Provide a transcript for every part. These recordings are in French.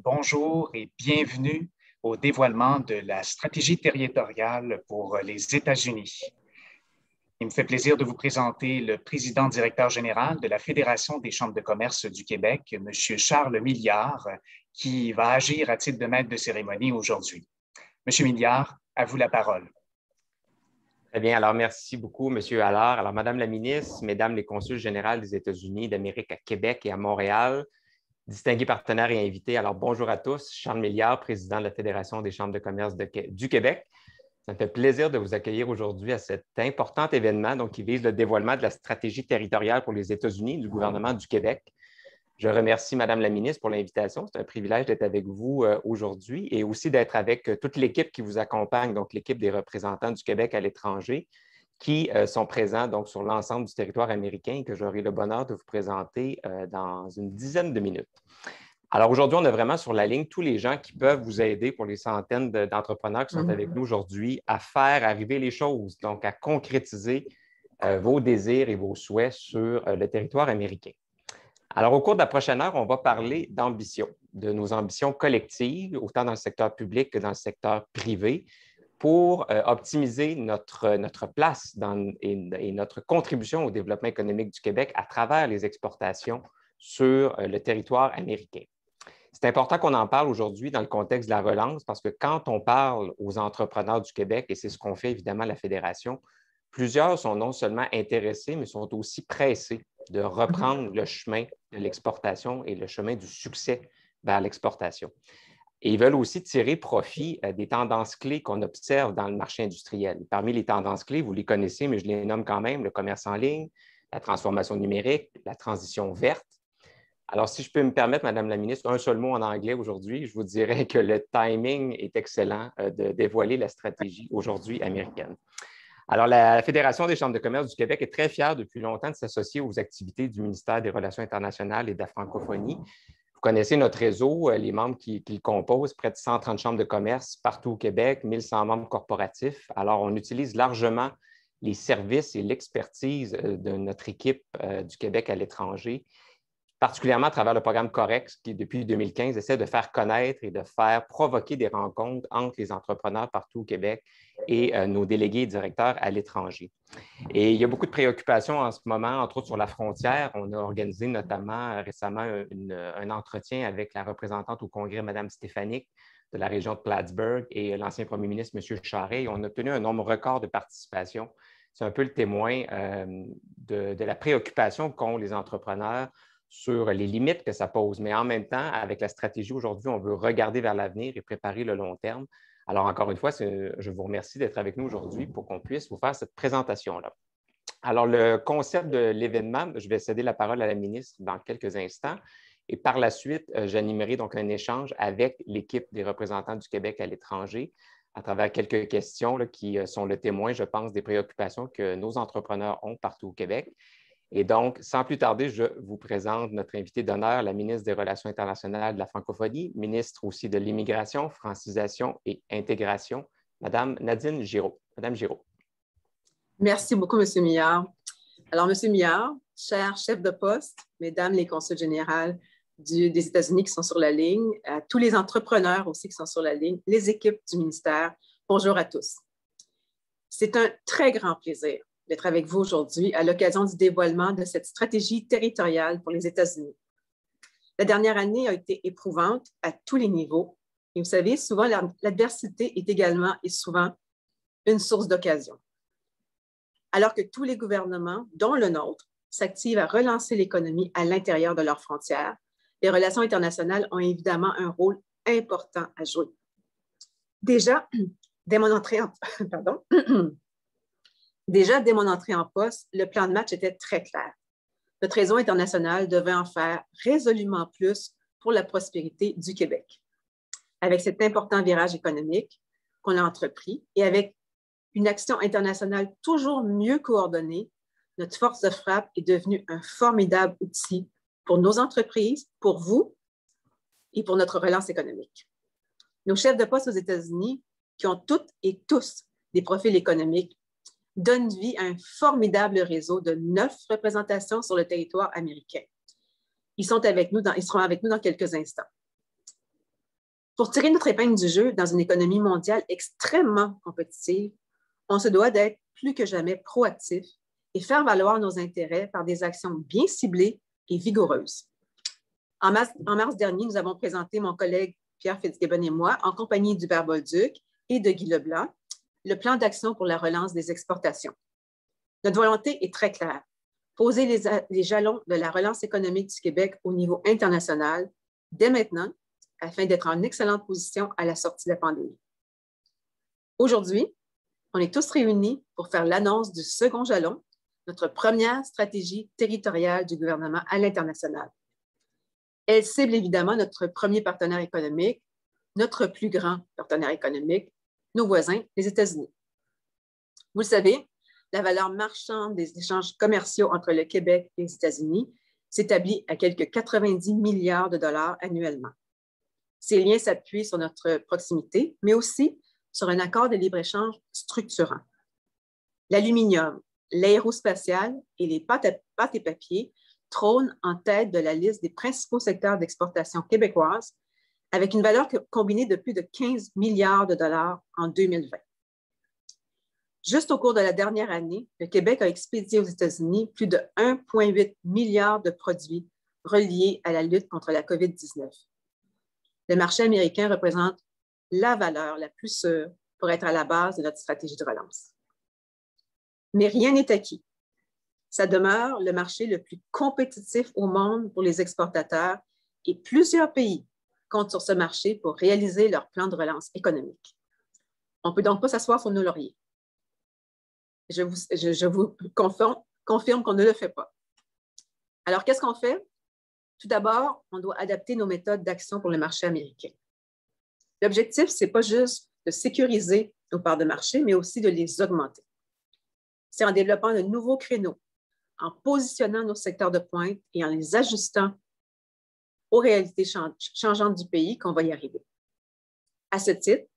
Bonjour et bienvenue au dévoilement de la stratégie territoriale pour les États-Unis. Il me fait plaisir de vous présenter le président directeur général de la Fédération des chambres de commerce du Québec, M. Charles Milliard, qui va agir à titre de maître de cérémonie aujourd'hui. M. Milliard, à vous la parole. Très bien. Alors, merci beaucoup, M. Allard. Alors, Madame la ministre, Mesdames les consuls généraux des États-Unis d'Amérique à Québec et à Montréal, distingués partenaires et invités, alors bonjour à tous. Charles Milliard, président de la Fédération des chambres de commerce du Québec. Ça me fait plaisir de vous accueillir aujourd'hui à cet important événement qui vise le dévoilement de la stratégie territoriale pour les États-Unis du gouvernement du Québec. Je remercie Madame la ministre pour l'invitation. C'est un privilège d'être avec vous aujourd'hui et aussi d'être avec toute l'équipe qui vous accompagne, donc l'équipe des représentants du Québec à l'étranger qui sont présents sur l'ensemble du territoire américain et que j'aurai le bonheur de vous présenter dans une dizaine de minutes. Alors aujourd'hui, on a vraiment sur la ligne tous les gens qui peuvent vous aider pour les centaines d'entrepreneurs qui sont avec nous aujourd'hui à faire arriver les choses, donc à concrétiser vos désirs et vos souhaits sur le territoire américain. Alors, au cours de la prochaine heure, on va parler d'ambition, de nos ambitions collectives, autant dans le secteur public que dans le secteur privé, pour optimiser notre place et notre contribution au développement économique du Québec à travers les exportations sur le territoire américain. C'est important qu'on en parle aujourd'hui dans le contexte de la relance parce que quand on parle aux entrepreneurs du Québec, et c'est ce qu'on fait évidemment à la Fédération, plusieurs sont non seulement intéressés, mais sont aussi pressés de reprendre le chemin de l'exportation et le chemin du succès vers l'exportation. Et ils veulent aussi tirer profit des tendances clés qu'on observe dans le marché industriel. Parmi les tendances clés, vous les connaissez, mais je les nomme quand même, le commerce en ligne, la transformation numérique, la transition verte. Alors, si je peux me permettre, Madame la ministre, un seul mot en anglais aujourd'hui, je vous dirais que le timing est excellent de dévoiler la stratégie aujourd'hui américaine. Alors, la Fédération des chambres de commerce du Québec est très fière depuis longtemps de s'associer aux activités du ministère des Relations internationales et de la francophonie. Vous connaissez notre réseau, les membres qui le composent, près de 130 chambres de commerce partout au Québec, 1100 membres corporatifs. Alors, on utilise largement les services et l'expertise de notre équipe du Québec à l'étranger, particulièrement à travers le programme Corex, qui, depuis 2015, essaie de faire connaître et de faire provoquer des rencontres entre les entrepreneurs partout au Québec et nos délégués et directeurs à l'étranger. Et il y a beaucoup de préoccupations en ce moment, entre autres sur la frontière. On a organisé notamment récemment un entretien avec la représentante au Congrès, Mme Stéphanique, de la région de Plattsburgh, et l'ancien premier ministre, M. Charest. On a obtenu un nombre record de participation. C'est un peu le témoin de la préoccupation qu'ont les entrepreneurs sur les limites que ça pose. Mais en même temps, avec la stratégie aujourd'hui, on veut regarder vers l'avenir et préparer le long terme. Alors, encore une fois, je vous remercie d'être avec nous aujourd'hui pour qu'on puisse vous faire cette présentation-là. Alors, le concept de l'événement, je vais céder la parole à la ministre dans quelques instants. Et par la suite, j'animerai donc un échange avec l'équipe des représentants du Québec à l'étranger à travers quelques questions qui sont le témoin, je pense, des préoccupations que nos entrepreneurs ont partout au Québec. Et donc, sans plus tarder, je vous présente notre invitée d'honneur, la ministre des Relations internationales de la francophonie, ministre aussi de l'Immigration, Francisation et Intégration, Madame Nadine Giraud. Madame Giraud. Merci beaucoup, M. Milliard. Alors, M. Milliard, cher chef de poste, Mesdames les consuls généraux des États-Unis qui sont sur la ligne, à tous les entrepreneurs aussi qui sont sur la ligne, les équipes du ministère, bonjour à tous. C'est un très grand plaisir d'être avec vous aujourd'hui à l'occasion du dévoilement de cette stratégie territoriale pour les États-Unis. La dernière année a été éprouvante à tous les niveaux. Et vous savez, souvent, l'adversité est également et souvent une source d'occasion. Alors que tous les gouvernements, dont le nôtre, s'activent à relancer l'économie à l'intérieur de leurs frontières, les relations internationales ont évidemment un rôle important à jouer. Déjà, dès mon entrée en poste, le plan de match était très clair. Notre réseau international devait en faire résolument plus pour la prospérité du Québec. Avec cet important virage économique qu'on a entrepris et avec une action internationale toujours mieux coordonnée, notre force de frappe est devenue un formidable outil pour nos entreprises, pour vous et pour notre relance économique. Nos chefs de poste aux États-Unis, qui ont toutes et tous des profils économiques, donnent vie à un formidable réseau de 9 représentations sur le territoire américain. Ils seront avec nous dans quelques instants. Pour tirer notre épingle du jeu dans une économie mondiale extrêmement compétitive, on se doit d'être plus que jamais proactif et faire valoir nos intérêts par des actions bien ciblées et vigoureuses. En mars dernier, nous avons présenté, mon collègue Pierre Fitzgibbon et moi, en compagnie d'Hubert Bolduc et de Guy Leblanc, le plan d'action pour la relance des exportations. Notre volonté est très claire: poser les jalons de la relance économique du Québec au niveau international dès maintenant, afin d'être en excellente position à la sortie de la pandémie. Aujourd'hui, on est tous réunis pour faire l'annonce du second jalon, notre première stratégie territoriale du gouvernement à l'international. Elle cible évidemment notre premier partenaire économique, notre plus grand partenaire économique, nos voisins, les États-Unis. Vous le savez, la valeur marchande des échanges commerciaux entre le Québec et les États-Unis s'établit à quelques 90 milliards de dollars annuellement. Ces liens s'appuient sur notre proximité, mais aussi sur un accord de libre-échange structurant. L'aluminium, l'aérospatial et les pâtes et papiers trônent en tête de la liste des principaux secteurs d'exportation québécoise, avec une valeur combinée de plus de 15 milliards de dollars en 2020. Juste au cours de la dernière année, le Québec a expédié aux États-Unis plus de 1,8 milliard de produits reliés à la lutte contre la COVID-19. Le marché américain représente la valeur la plus sûre pour être à la base de notre stratégie de relance. Mais rien n'est acquis. Ça demeure le marché le plus compétitif au monde pour les exportateurs et plusieurs pays comptent sur ce marché pour réaliser leur plan de relance économique. On ne peut donc pas s'asseoir sur nos lauriers. Je vous confirme qu'on ne le fait pas. Alors, qu'est-ce qu'on fait? Tout d'abord, on doit adapter nos méthodes d'action pour le marché américain. L'objectif, ce n'est pas juste de sécuriser nos parts de marché, mais aussi de les augmenter. C'est en développant de nouveaux créneaux, en positionnant nos secteurs de pointe et en les ajustant aux réalités changeantes du pays qu'on va y arriver. À ce titre,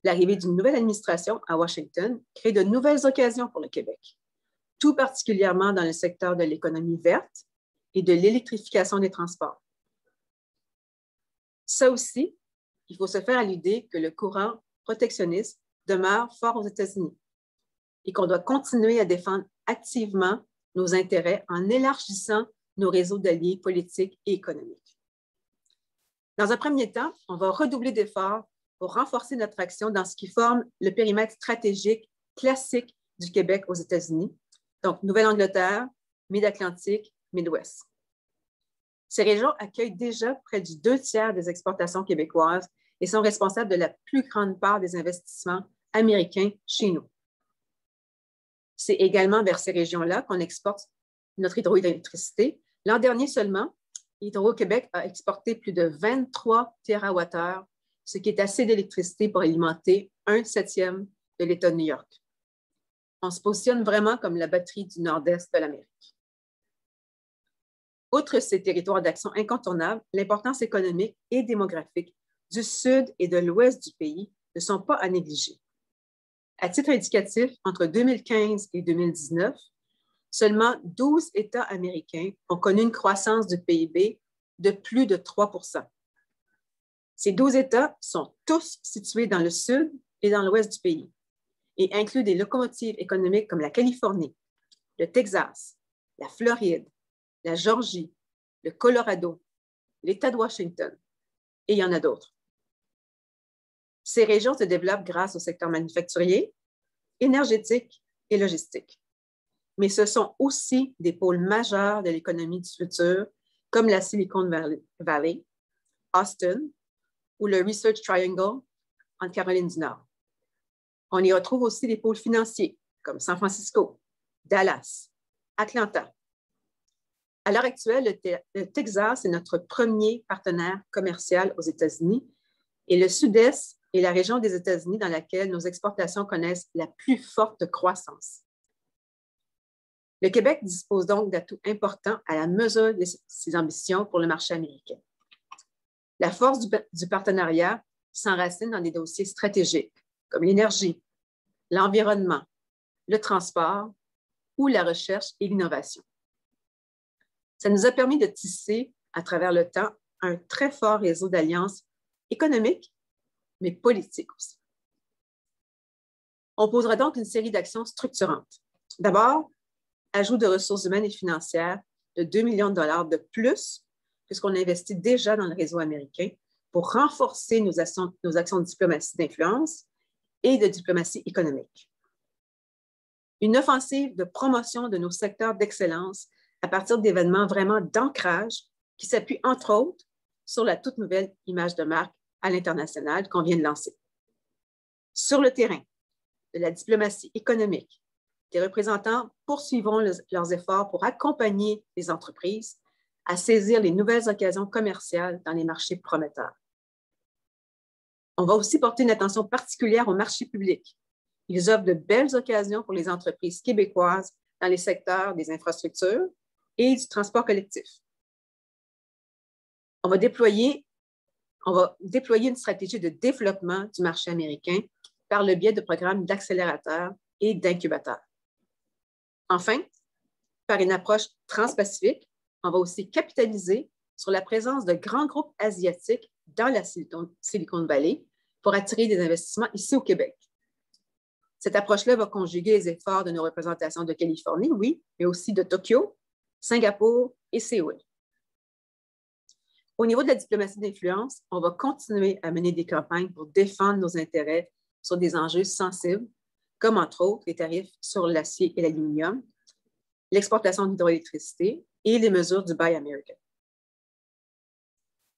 l'arrivée d'une nouvelle administration à Washington crée de nouvelles occasions pour le Québec, tout particulièrement dans le secteur de l'économie verte et de l'électrification des transports. Ça aussi, il faut se faire à l'idée que le courant protectionniste demeure fort aux États-Unis et qu'on doit continuer à défendre activement nos intérêts en élargissant nos réseaux d'alliés politiques et économiques. Dans un premier temps, on va redoubler d'efforts pour renforcer notre action dans ce qui forme le périmètre stratégique classique du Québec aux États-Unis, donc Nouvelle-Angleterre, Mid-Atlantique, Midwest. Ces régions accueillent déjà près du 2/3 des exportations québécoises et sont responsables de la plus grande part des investissements américains chez nous. C'est également vers ces régions-là qu'on exporte notre hydroélectricité. L'an dernier seulement, Hydro-Québec a exporté plus de 23 TWh, ce qui est assez d'électricité pour alimenter 1/7 de l'État de New York. On se positionne vraiment comme la batterie du nord-est de l'Amérique. Outre ces territoires d'action incontournables, l'importance économique et démographique du sud et de l'ouest du pays ne sont pas à négliger. À titre indicatif, entre 2015 et 2019, seulement 12 États américains ont connu une croissance du PIB de plus de 3 %. Ces 12 États sont tous situés dans le sud et dans l'ouest du pays et incluent des locomotives économiques comme la Californie, le Texas, la Floride, la Georgie, le Colorado, l'État de Washington, et il y en a d'autres. Ces régions se développent grâce au secteur manufacturier, énergétique et logistique. Mais ce sont aussi des pôles majeurs de l'économie du futur, comme la Silicon Valley, Austin ou le Research Triangle en Caroline du Nord. On y retrouve aussi des pôles financiers, comme San Francisco, Dallas, Atlanta. À l'heure actuelle, le Texas est notre premier partenaire commercial aux États-Unis et le Sud-Est est la région des États-Unis dans laquelle nos exportations connaissent la plus forte croissance. Le Québec dispose donc d'atouts importants à la mesure de ses ambitions pour le marché américain. La force du partenariat s'enracine dans des dossiers stratégiques comme l'énergie, l'environnement, le transport ou la recherche et l'innovation. Ça nous a permis de tisser à travers le temps un très fort réseau d'alliances économiques mais politique aussi. On posera donc une série d'actions structurantes. D'abord, ajout de ressources humaines et financières de 2 millions de dollars de plus que ce qu'on investit déjà dans le réseau américain pour renforcer nos actions de diplomatie d'influence et de diplomatie économique. Une offensive de promotion de nos secteurs d'excellence à partir d'événements vraiment d'ancrage qui s'appuient, entre autres, sur la toute nouvelle image de marque à l'international qu'on vient de lancer. Sur le terrain de la diplomatie économique, les représentants poursuivront leurs efforts pour accompagner les entreprises à saisir les nouvelles occasions commerciales dans les marchés prometteurs. On va aussi porter une attention particulière aux marchés publics. Ils offrent de belles occasions pour les entreprises québécoises dans les secteurs des infrastructures et du transport collectif. On va déployer une stratégie de développement du marché américain par le biais de programmes d'accélérateurs et d'incubateurs. Enfin, par une approche transpacifique, on va aussi capitaliser sur la présence de grands groupes asiatiques dans la Silicon Valley pour attirer des investissements ici au Québec. Cette approche-là va conjuguer les efforts de nos représentations de Californie, oui, mais aussi de Tokyo, Singapour et Séoul. Au niveau de la diplomatie d'influence, on va continuer à mener des campagnes pour défendre nos intérêts sur des enjeux sensibles, comme entre autres les tarifs sur l'acier et l'aluminium, l'exportation d'hydroélectricité et les mesures du Buy American.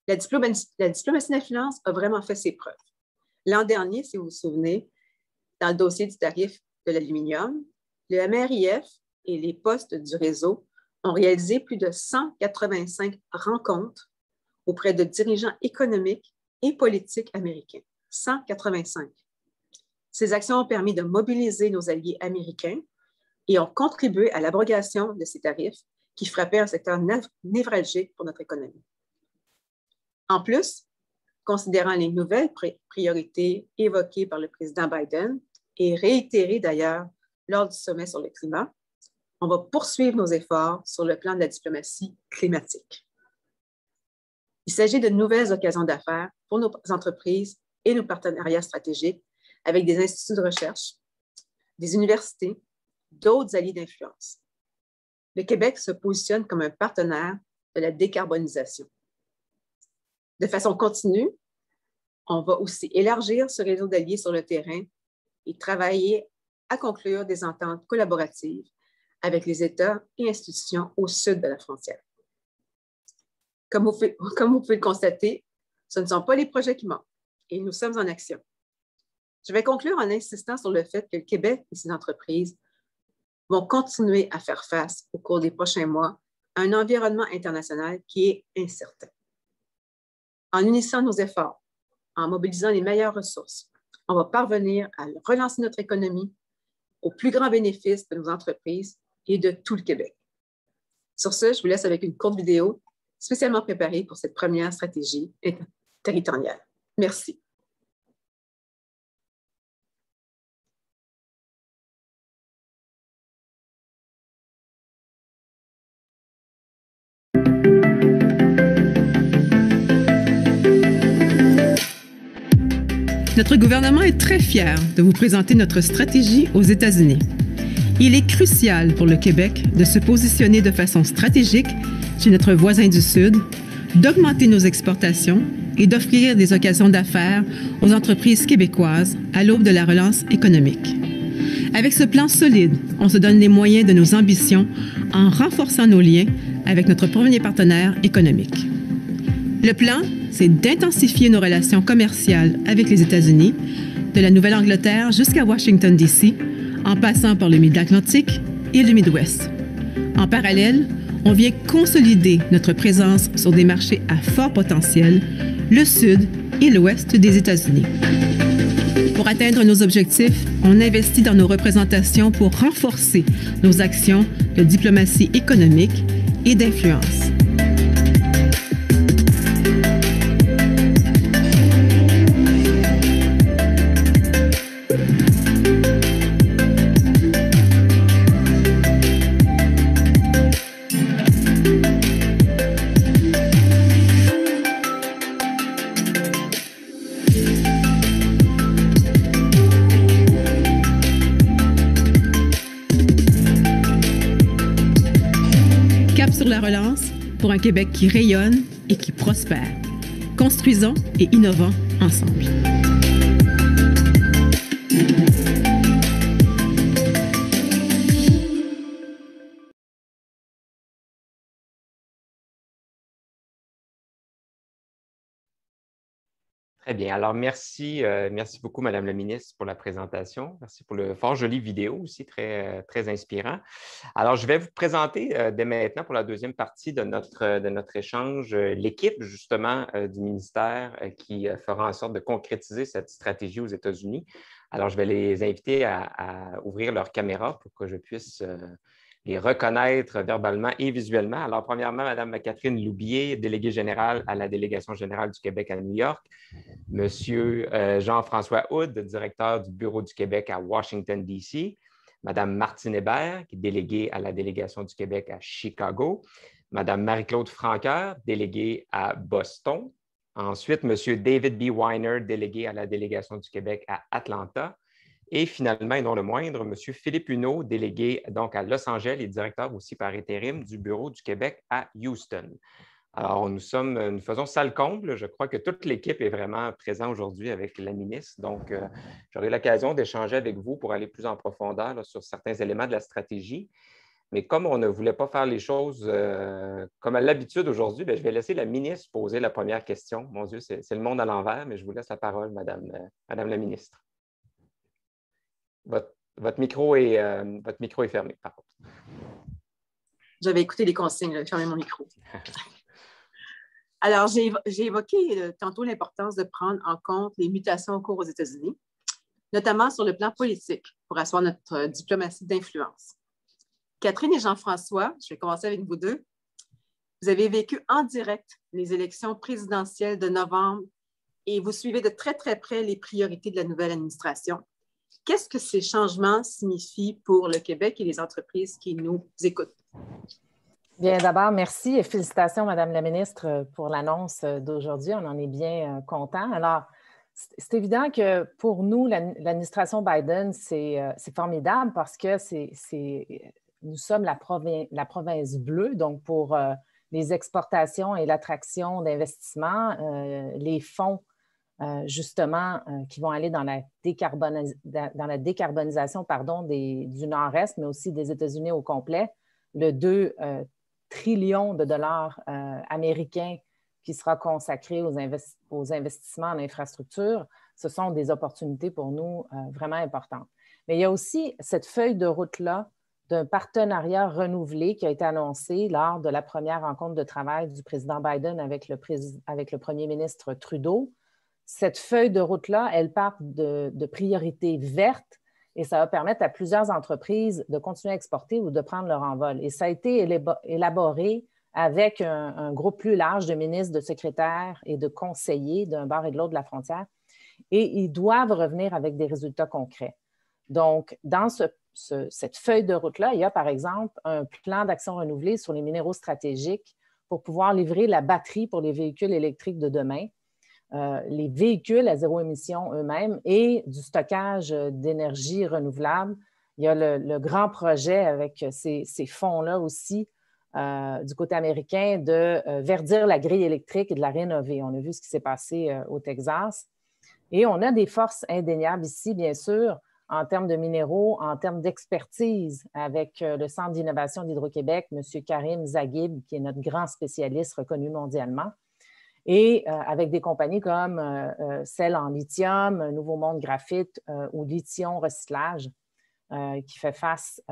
La diplomatie d'influence a vraiment fait ses preuves. L'an dernier, si vous vous souvenez, dans le dossier du tarif de l'aluminium, le MRIF et les postes du réseau ont réalisé plus de 185 rencontres auprès de dirigeants économiques et politiques américains. 185. Ces actions ont permis de mobiliser nos alliés américains et ont contribué à l'abrogation de ces tarifs qui frappaient un secteur névralgique pour notre économie. En plus, considérant les nouvelles priorités évoquées par le président Biden et réitérées d'ailleurs lors du sommet sur le climat, on va poursuivre nos efforts sur le plan de la diplomatie climatique. Il s'agit de nouvelles occasions d'affaires pour nos entreprises et nos partenariats stratégiques avec des instituts de recherche, des universités, d'autres alliés d'influence. Le Québec se positionne comme un partenaire de la décarbonisation. De façon continue, on va aussi élargir ce réseau d'alliés sur le terrain et travailler à conclure des ententes collaboratives avec les États et institutions au sud de la frontière. Comme vous pouvez le constater, ce ne sont pas les projets qui manquent et nous sommes en action. Je vais conclure en insistant sur le fait que le Québec et ses entreprises vont continuer à faire face au cours des prochains mois à un environnement international qui est incertain. En unissant nos efforts, en mobilisant les meilleures ressources, on va parvenir à relancer notre économie au plus grand bénéfice de nos entreprises et de tout le Québec. Sur ce, je vous laisse avec une courte vidéo spécialement préparée pour cette première stratégie territoriale. Merci. Notre gouvernement est très fier de vous présenter notre stratégie aux États-Unis. Il est crucial pour le Québec de se positionner de façon stratégique chez notre voisin du Sud, d'augmenter nos exportations et d'offrir des occasions d'affaires aux entreprises québécoises à l'aube de la relance économique. Avec ce plan solide, on se donne les moyens de nos ambitions en renforçant nos liens avec notre premier partenaire économique. Le plan, c'est d'intensifier nos relations commerciales avec les États-Unis, de la Nouvelle-Angleterre jusqu'à Washington, D.C., en passant par le Mid-Atlantique et le Midwest. En parallèle, on vient consolider notre présence sur des marchés à fort potentiel, le Sud et l'Ouest des États-Unis. Pour atteindre nos objectifs, on investit dans nos représentations pour renforcer nos actions de diplomatie économique et d'influence. sur la relance pour un Québec qui rayonne et qui prospère. Construisons et innovons ensemble. Très bien. Alors, merci beaucoup, Madame la ministre, pour la présentation. Merci pour le fort joli vidéo aussi, très inspirant. Alors, je vais vous présenter dès maintenant pour la deuxième partie de notre échange l'équipe, justement, du ministère qui fera en sorte de concrétiser cette stratégie aux États-Unis. Alors, je vais les inviter à ouvrir leur caméra pour que je puisse les reconnaître verbalement et visuellement. Alors, premièrement, Mme Catherine Loubier, déléguée générale à la Délégation générale du Québec à New York. Monsieur Jean-François Houd, directeur du Bureau du Québec à Washington, D.C. Mme Martine Hébert, qui est déléguée à la Délégation du Québec à Chicago. Mme Marie-Claude Franqueur, déléguée à Boston. Ensuite, Monsieur David B. Weiner, délégué à la Délégation du Québec à Atlanta. Et finalement, et non le moindre, M. Philippe Huneau, délégué donc à Los Angeles et directeur aussi par intérim du Bureau du Québec à Houston. Alors, nous faisons salle comble. Je crois que toute l'équipe est vraiment présente aujourd'hui avec la ministre. Donc, j'aurai l'occasion d'échanger avec vous pour aller plus en profondeur là, sur certains éléments de la stratégie. Mais comme on ne voulait pas faire les choses comme à l'habitude aujourd'hui, je vais laisser la ministre poser la première question. Mon Dieu, c'est le monde à l'envers, mais je vous laisse la parole, Madame la ministre. Votre micro est fermé, par contre. J'avais écouté les consignes, j'avais fermé mon micro. Alors, j'ai évoqué tantôt l'importance de prendre en compte les mutations en cours aux États-Unis, notamment sur le plan politique, pour asseoir notre diplomatie d'influence. Catherine et Jean-François, je vais commencer avec vous deux. Vous avez vécu en direct les élections présidentielles de novembre et vous suivez de très, très près les priorités de la nouvelle administration. Qu'est-ce que ces changements signifient pour le Québec et les entreprises qui nous écoutent? Bien, d'abord, merci et félicitations, Madame la ministre, pour l'annonce d'aujourd'hui. On en est bien contents. Alors, c'est évident que pour nous, l'administration Biden, c'est formidable parce que nous sommes la province bleue, donc pour les exportations et l'attraction d'investissements, les fonds justement, qui vont aller dans la décarbonisation du Nord-Est, mais aussi des États-Unis au complet. Le 2 trillions de dollars américains qui sera consacré aux investissements en infrastructure, ce sont des opportunités pour nous vraiment importantes. Mais il y a aussi cette feuille de route-là d'un partenariat renouvelé qui a été annoncé lors de la première rencontre de travail du président Biden avec le premier ministre Trudeau. Cette feuille de route-là, elle part de priorités vertes et ça va permettre à plusieurs entreprises de continuer à exporter ou de prendre leur envol. Et ça a été élaboré avec un groupe plus large de ministres, de secrétaires et de conseillers d'un bord et de l'autre de la frontière. Et ils doivent revenir avec des résultats concrets. Donc, dans cette feuille de route-là, il y a par exemple un plan d'action renouvelé sur les minéraux stratégiques pour pouvoir livrer la batterie pour les véhicules électriques de demain. Les véhicules à zéro émission eux-mêmes et du stockage d'énergie renouvelable. Il y a le grand projet avec ces fonds-là aussi du côté américain de verdir la grille électrique et de la rénover. On a vu ce qui s'est passé au Texas. Et on a des forces indéniables ici, bien sûr, en termes de minéraux, en termes d'expertise avec le Centre d'innovation d'Hydro-Québec, M. Karim Zaghib, qui est notre grand spécialiste reconnu mondialement. Et avec des compagnies comme celle en lithium, Nouveau Monde Graphite ou Lithium Recyclage, qui fait face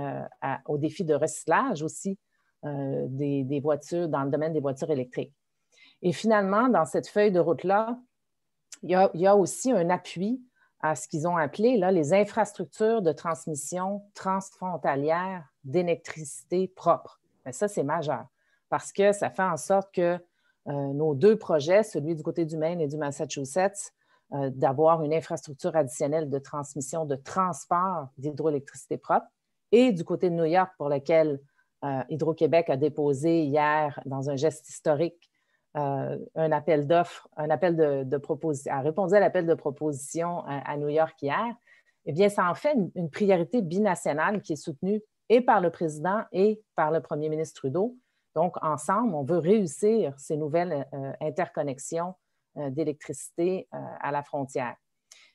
au défi de recyclage aussi des voitures, dans le domaine des voitures électriques. Et finalement, dans cette feuille de route-là, il y a aussi un appui à ce qu'ils ont appelé là, les infrastructures de transmission transfrontalière d'électricité propre. Mais ça, c'est majeur parce que ça fait en sorte que nos deux projets, celui du côté du Maine et du Massachusetts, d'avoir une infrastructure additionnelle de transmission, de transport d'hydroélectricité propre, et du côté de New York, pour lequel Hydro-Québec a déposé hier, dans un geste historique, un appel d'offres, a répondu à l'appel de proposition à New York hier, eh bien, ça en fait une priorité binationale qui est soutenue et par le président et par le premier ministre Trudeau. Donc, ensemble, on veut réussir ces nouvelles interconnexions d'électricité à la frontière.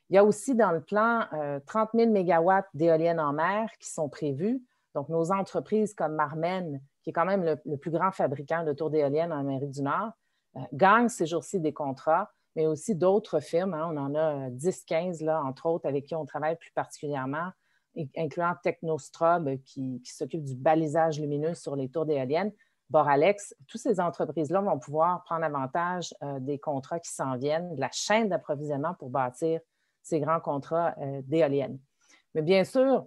Il y a aussi dans le plan 30 000 mégawatts d'éoliennes en mer qui sont prévus. Donc, nos entreprises comme Marmen, qui est quand même le plus grand fabricant de tours d'éoliennes en Amérique du Nord, gagnent ces jours-ci des contrats, mais aussi d'autres firmes. On en a 10-15, là, entre autres, avec qui on travaille plus particulièrement, incluant Technostrobe, qui s'occupe du balisage lumineux sur les tours d'éoliennes. Boralex, toutes ces entreprises-là vont pouvoir prendre avantage des contrats qui s'en viennent, de la chaîne d'approvisionnement pour bâtir ces grands contrats d'éoliennes. Mais bien sûr,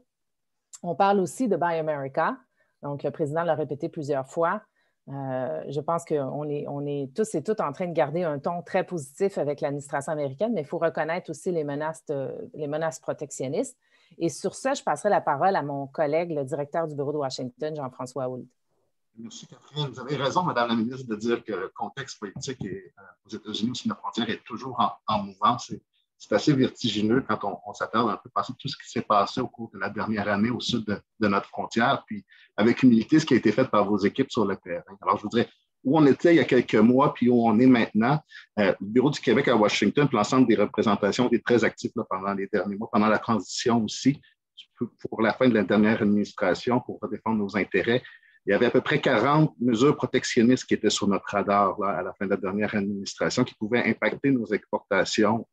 on parle aussi de Buy America. Donc, le président l'a répété plusieurs fois. Je pense qu'on est tous et toutes en train de garder un ton très positif avec l'administration américaine, mais il faut reconnaître aussi les menaces protectionnistes. Et sur ça, je passerai la parole à mon collègue, le directeur du bureau de Washington, Jean-François Hoult. Merci, Catherine. Vous avez raison, Madame la ministre, de dire que le contexte politique aux États-Unis, aussi la frontière, est toujours en mouvance. C'est assez vertigineux quand on s'attarde un peu à tout ce qui s'est passé au cours de la dernière année au sud de notre frontière, puis avec humilité, ce qui a été fait par vos équipes sur le terrain. Alors, je voudrais, où on était il y a quelques mois, puis où on est maintenant, le Bureau du Québec à Washington, puis l'ensemble des représentations étaient très actifs là, pendant les derniers mois, pendant la transition aussi, pour la fin de la dernière administration, pour défendre nos intérêts. Il y avait à peu près 40 mesures protectionnistes qui étaient sur notre radar là, à la fin de la dernière administration qui pouvaient impacter nos exportations,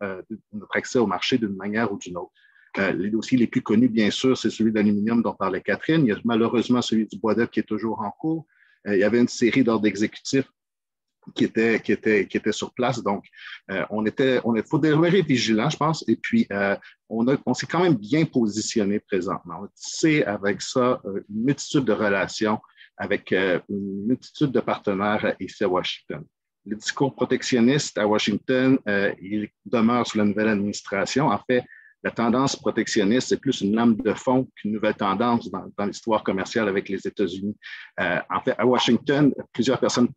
notre accès au marché d'une manière ou d'une autre. Les dossiers les plus connus, bien sûr, c'est celui de l'aluminium dont parlait Catherine. Il y a malheureusement celui du bois d'œuvre qui est toujours en cours. Il y avait une série d'ordres exécutifs qui étaient sur place. Donc, il faut demeurer vigilant, je pense. Et puis, on s'est quand même bien positionné présentement. On a tissé avec ça une multitude de relations avec une multitude de partenaires ici à Washington. Le discours protectionniste à Washington, il demeure sous la nouvelle administration. En fait, la tendance protectionniste, c'est plus une lame de fond qu'une nouvelle tendance dans l'histoire commerciale avec les États-Unis. En fait, à Washington, plusieurs personnes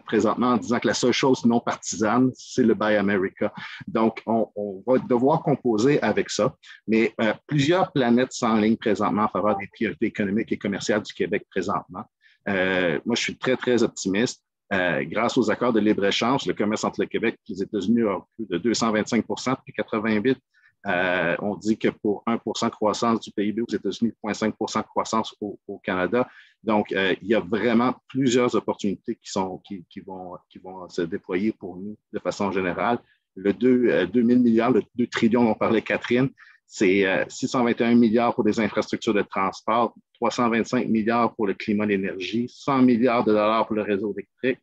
présentement en disant que la seule chose non partisane, c'est le Buy America. Donc, on va devoir composer avec ça, mais plusieurs planètes s'enlignent présentement en faveur des priorités économiques et commerciales du Québec présentement. Moi, je suis très, très optimiste. Grâce aux accords de libre-échange, le commerce entre le Québec et les États-Unis a plus de 225 depuis 88. On dit que pour 1 de croissance du PIB aux États-Unis, 0,5 de croissance au Canada. Donc, il y a vraiment plusieurs opportunités qui vont se déployer pour nous de façon générale. Le 2 000 milliards, le 2 trillions dont parlait Catherine, c'est 621 milliards pour des infrastructures de transport, 325 milliards pour le climat et l'énergie, 100 milliards de dollars pour le réseau électrique.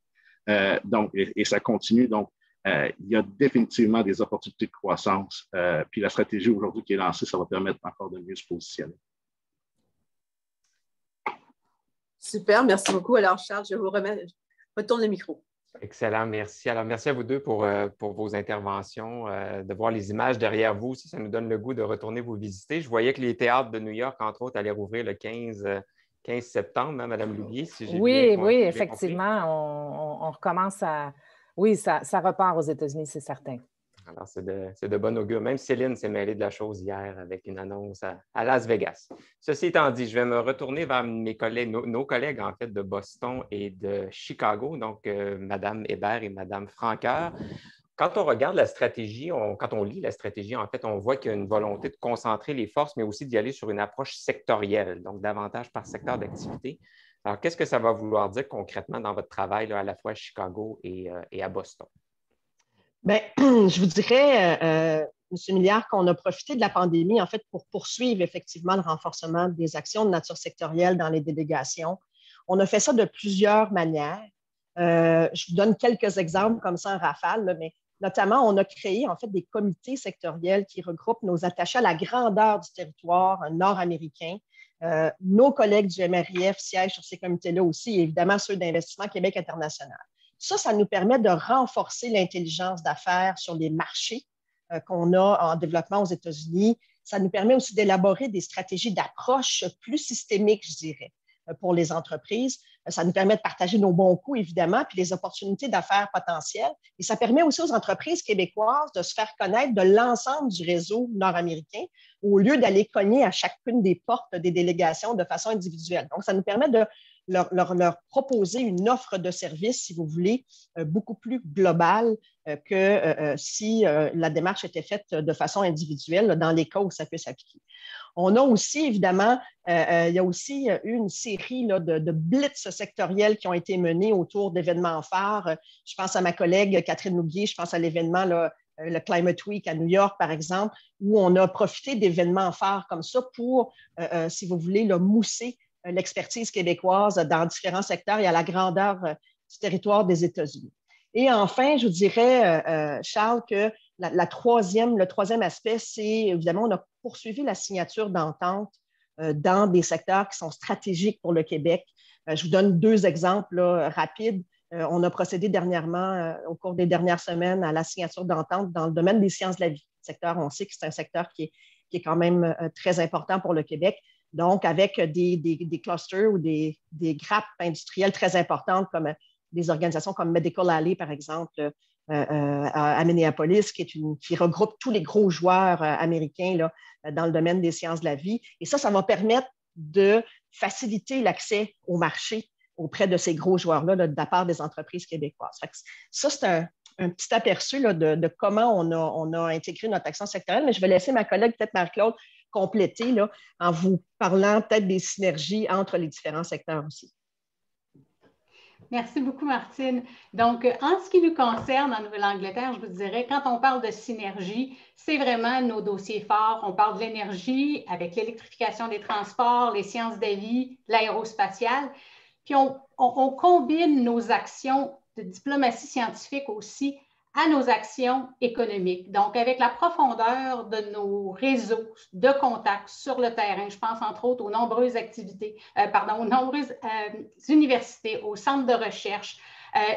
Donc, et ça continue. Donc, il y a définitivement des opportunités de croissance. Puis la stratégie aujourd'hui qui est lancée, ça va permettre encore de mieux se positionner. Super, merci beaucoup. Alors, Charles, je vous retourne le micro. Excellent, merci. Alors, merci à vous deux pour vos interventions. De voir les images derrière vous, ça nous donne le goût de retourner vous visiter. Je voyais que les théâtres de New York, entre autres, allaient rouvrir le 15 septembre, hein, Mme Loubier, si j'ai bien compris. Oui, effectivement, on recommence à... Oui, ça repart aux États-Unis, c'est certain. Alors, c'est de bon augure. Même Céline s'est mêlée de la chose hier avec une annonce à Las Vegas. Ceci étant dit, je vais me retourner vers mes collègues, nos collègues, en fait, de Boston et de Chicago, donc Mme Hébert et Mme Franqueur. Quand on regarde la stratégie, quand on lit la stratégie, en fait, on voit qu'il y a une volonté de concentrer les forces, mais aussi d'y aller sur une approche sectorielle, donc davantage par secteur d'activité. Alors, qu'est-ce que ça va vouloir dire concrètement dans votre travail, là, à la fois à Chicago et à Boston? Bien, je vous dirais, M. Milliard, qu'on a profité de la pandémie, en fait, pour poursuivre effectivement le renforcement des actions de nature sectorielle dans les délégations. On a fait ça de plusieurs manières. Je vous donne quelques exemples comme ça en rafale, là, mais notamment, on a créé en fait des comités sectoriels qui regroupent nos attachés à la grandeur du territoire nord-américain. Nos collègues du MRIF siègent sur ces comités-là aussi, et évidemment ceux d'Investissement Québec international. Ça nous permet de renforcer l'intelligence d'affaires sur les marchés qu'on a en développement aux États-Unis. Ça nous permet aussi d'élaborer des stratégies d'approche plus systémiques, je dirais, pour les entreprises. Ça nous permet de partager nos bons coups, évidemment, puis les opportunités d'affaires potentielles. Et ça permet aussi aux entreprises québécoises de se faire connaître de l'ensemble du réseau nord-américain au lieu d'aller cogner à chacune des portes des délégations de façon individuelle. Donc, ça nous permet de leur proposer une offre de service, si vous voulez, beaucoup plus globale que si la démarche était faite de façon individuelle, là, dans les cas où ça peut s'appliquer. On a aussi, évidemment, il y a aussi eu une série là, de blitz sectoriels qui ont été menés autour d'événements phares. Je pense à ma collègue Catherine Louguier, je pense à l'événement, là, le Climate Week à New York, par exemple, où on a profité d'événements phares comme ça pour, si vous voulez, là, mousser l'expertise québécoise dans différents secteurs et à la grandeur du territoire des États-Unis. Et enfin, je vous dirais, Charles, que le troisième aspect, c'est évidemment, on a poursuivi la signature d'ententes dans des secteurs qui sont stratégiques pour le Québec. Je vous donne 2 exemples là, rapides. On a procédé dernièrement, au cours des dernières semaines, à la signature d'ententes dans le domaine des sciences de la vie. On sait que c'est un secteur qui est quand même très important pour le Québec. Donc, avec des clusters ou des grappes industrielles très importantes comme des organisations comme Medical Alley, par exemple, à Minneapolis, qui regroupe tous les gros joueurs américains là, dans le domaine des sciences de la vie. Et ça va permettre de faciliter l'accès au marché auprès de ces gros joueurs-là de la part des entreprises québécoises. Ça, c'est un petit aperçu là, de comment on a intégré notre action sectorielle, mais je vais laisser ma collègue, peut-être Marie-Claude, compléter là, en vous parlant peut-être des synergies entre les différents secteurs aussi. Merci beaucoup, Martine. Donc, en ce qui nous concerne en Nouvelle-Angleterre, je vous dirais, quand on parle de synergie, c'est vraiment nos dossiers forts. On parle de l'énergie avec l'électrification des transports, les sciences de la vie, l'aérospatiale. Puis, on combine nos actions de diplomatie scientifique aussi à nos actions économiques. Donc, avec la profondeur de nos réseaux de contacts sur le terrain, je pense entre autres aux nombreuses aux nombreuses universités, aux centres de recherche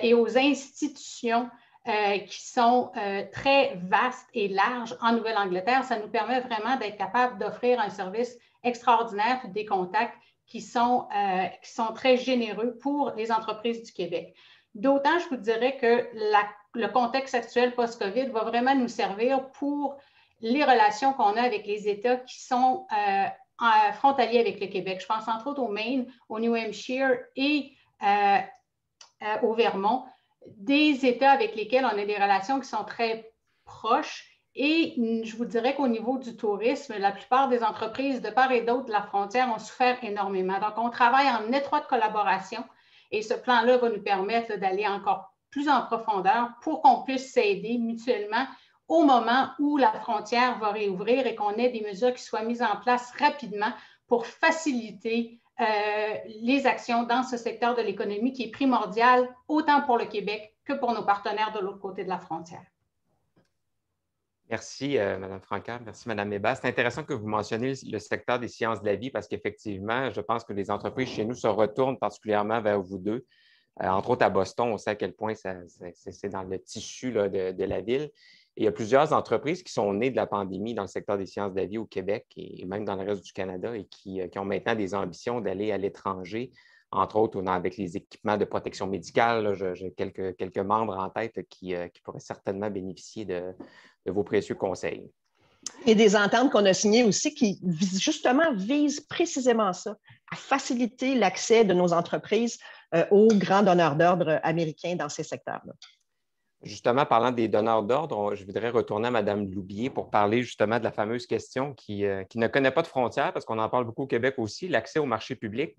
et aux institutions qui sont très vastes et larges en Nouvelle-Angleterre, ça nous permet vraiment d'être capable d'offrir un service extraordinaire et des contacts qui sont très généreux pour les entreprises du Québec. D'autant, je vous dirais que le contexte actuel post-COVID va vraiment nous servir pour les relations qu'on a avec les États qui sont frontaliers avec le Québec. Je pense entre autres au Maine, au New Hampshire et au Vermont, des États avec lesquels on a des relations qui sont très proches. Et je vous dirais qu'au niveau du tourisme, la plupart des entreprises de part et d'autre de la frontière ont souffert énormément. Donc, on travaille en étroite collaboration et ce plan-là va nous permettre d'aller encore plus en profondeur pour qu'on puisse s'aider mutuellement au moment où la frontière va réouvrir et qu'on ait des mesures qui soient mises en place rapidement pour faciliter les actions dans ce secteur de l'économie qui est primordial autant pour le Québec que pour nos partenaires de l'autre côté de la frontière. Merci, Mme Francaire. Merci, Mme Hébert. C'est intéressant que vous mentionniez le secteur des sciences de la vie parce qu'effectivement, je pense que les entreprises chez nous se retournent particulièrement vers vous deux. Entre autres, à Boston, on sait à quel point c'est dans le tissu là, de la ville. Et il y a plusieurs entreprises qui sont nées de la pandémie dans le secteur des sciences de la vie au Québec et même dans le reste du Canada et qui ont maintenant des ambitions d'aller à l'étranger, entre autres avec les équipements de protection médicale. J'ai quelques membres en tête qui pourraient certainement bénéficier de vos précieux conseils. Et des ententes qu'on a signées aussi qui, justement, visent précisément ça, à faciliter l'accès de nos entreprises aux grands donneurs d'ordre américains dans ces secteurs-là. Justement, parlant des donneurs d'ordre, je voudrais retourner à Mme Loubier pour parler justement de la fameuse question qui ne connaît pas de frontières, parce qu'on en parle beaucoup au Québec aussi, l'accès au marché public,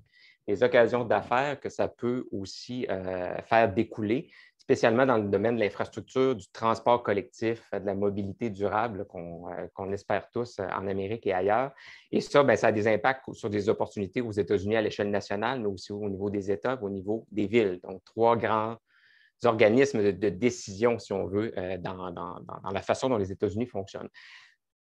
les occasions d'affaires que ça peut aussi faire découler, spécialement dans le domaine de l'infrastructure, du transport collectif, de la mobilité durable qu'on espère tous en Amérique et ailleurs. Et ça, bien, ça a des impacts sur des opportunités aux États-Unis à l'échelle nationale, mais aussi au niveau des États, au niveau des villes. Donc, 3 grands organismes de décision, si on veut, dans la façon dont les États-Unis fonctionnent.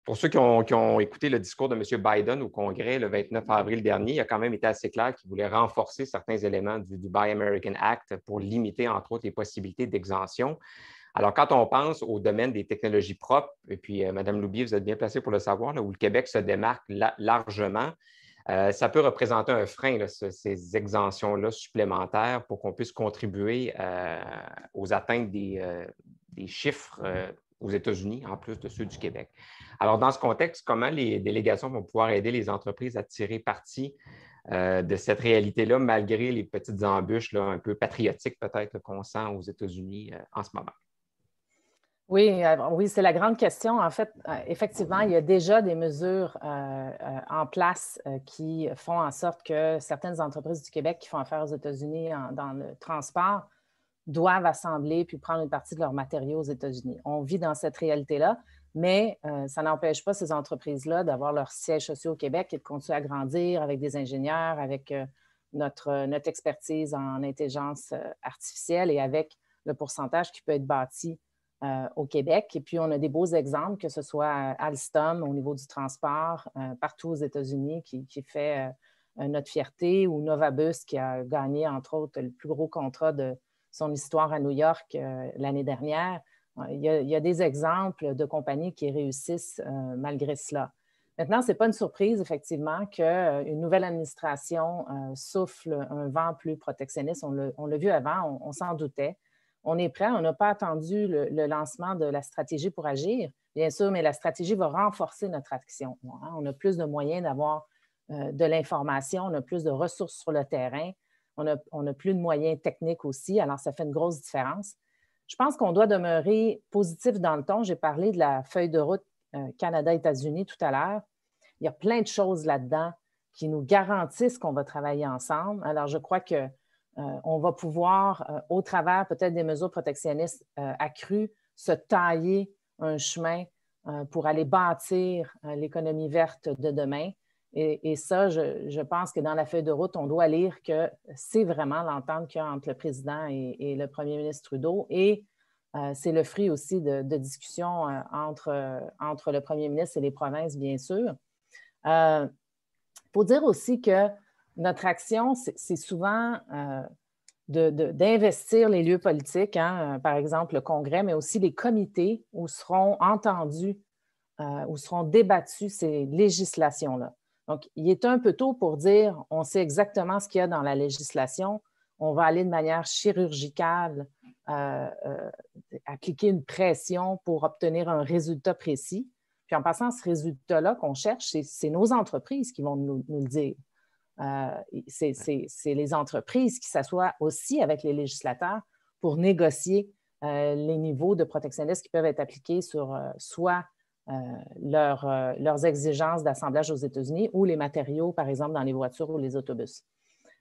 Pour ceux qui ont écouté le discours de M. Biden au Congrès le 29 avril dernier, il a quand même été assez clair qu'il voulait renforcer certains éléments du Buy American Act pour limiter, entre autres, les possibilités d'exemption. Alors, quand on pense au domaine des technologies propres, et puis, Mme Loubier, vous êtes bien placée pour le savoir, là, où le Québec se démarque largement, ça peut représenter un frein, là, ces exemptions-là supplémentaires pour qu'on puisse contribuer aux atteintes des chiffres aux États-Unis, en plus de ceux du Québec. Alors, dans ce contexte, comment les délégations vont pouvoir aider les entreprises à tirer parti de cette réalité-là, malgré les petites embûches là, un peu patriotiques peut-être qu'on sent aux États-Unis en ce moment? Oui, oui, c'est la grande question. En fait, effectivement, il y a déjà des mesures en place qui font en sorte que certaines entreprises du Québec qui font affaire aux États-Unis dans le transport doivent assembler puis prendre une partie de leurs matériaux aux États-Unis. On vit dans cette réalité-là, mais ça n'empêche pas ces entreprises-là d'avoir leurs sièges sociaux au Québec et de continuer à grandir avec des ingénieurs, avec notre expertise en intelligence artificielle et avec le pourcentage qui peut être bâti au Québec. Et puis, on a des beaux exemples, que ce soit Alstom au niveau du transport, partout aux États-Unis, qui fait notre fierté, ou Novabus qui a gagné, entre autres, le plus gros contrat de son histoire à New York l'année dernière. Il y a des exemples de compagnies qui réussissent malgré cela. Maintenant, ce n'est pas une surprise, effectivement, qu'une nouvelle administration souffle un vent plus protectionniste. On l'a vu avant, on s'en doutait. On est prêt, on n'a pas attendu le lancement de la stratégie pour agir, bien sûr, mais la stratégie va renforcer notre action. On a plus de moyens d'avoir de l'information, on a plus de ressources sur le terrain, on a plus de moyens techniques aussi, alors ça fait une grosse différence. Je pense qu'on doit demeurer positif dans le ton. J'ai parlé de la feuille de route Canada-États-Unis tout à l'heure. Il y a plein de choses là-dedans qui nous garantissent qu'on va travailler ensemble. Alors, je crois que on va pouvoir, au travers peut-être des mesures protectionnistes accrues, se tailler un chemin pour aller bâtir l'économie verte de demain. Et ça, je pense que dans la feuille de route, on doit lire que c'est vraiment l'entente qu'il y a entre le président et le premier ministre Trudeau. Et c'est le fruit aussi de discussions entre le premier ministre et les provinces, bien sûr. Il faut dire aussi que notre action, c'est souvent d'investir les lieux politiques, par exemple le Congrès, mais aussi les comités où seront entendus, où seront débattues ces législations-là. Donc, il est un peu tôt pour dire on sait exactement ce qu'il y a dans la législation, on va aller de manière chirurgicale appliquer une pression pour obtenir un résultat précis. Puis en passant, ce résultat-là qu'on cherche, c'est nos entreprises qui vont nous le dire. C'est les entreprises qui s'assoient aussi avec les législateurs pour négocier les niveaux de protectionnisme qui peuvent être appliqués sur soit leurs exigences d'assemblage aux États-Unis ou les matériaux, par exemple, dans les voitures ou les autobus.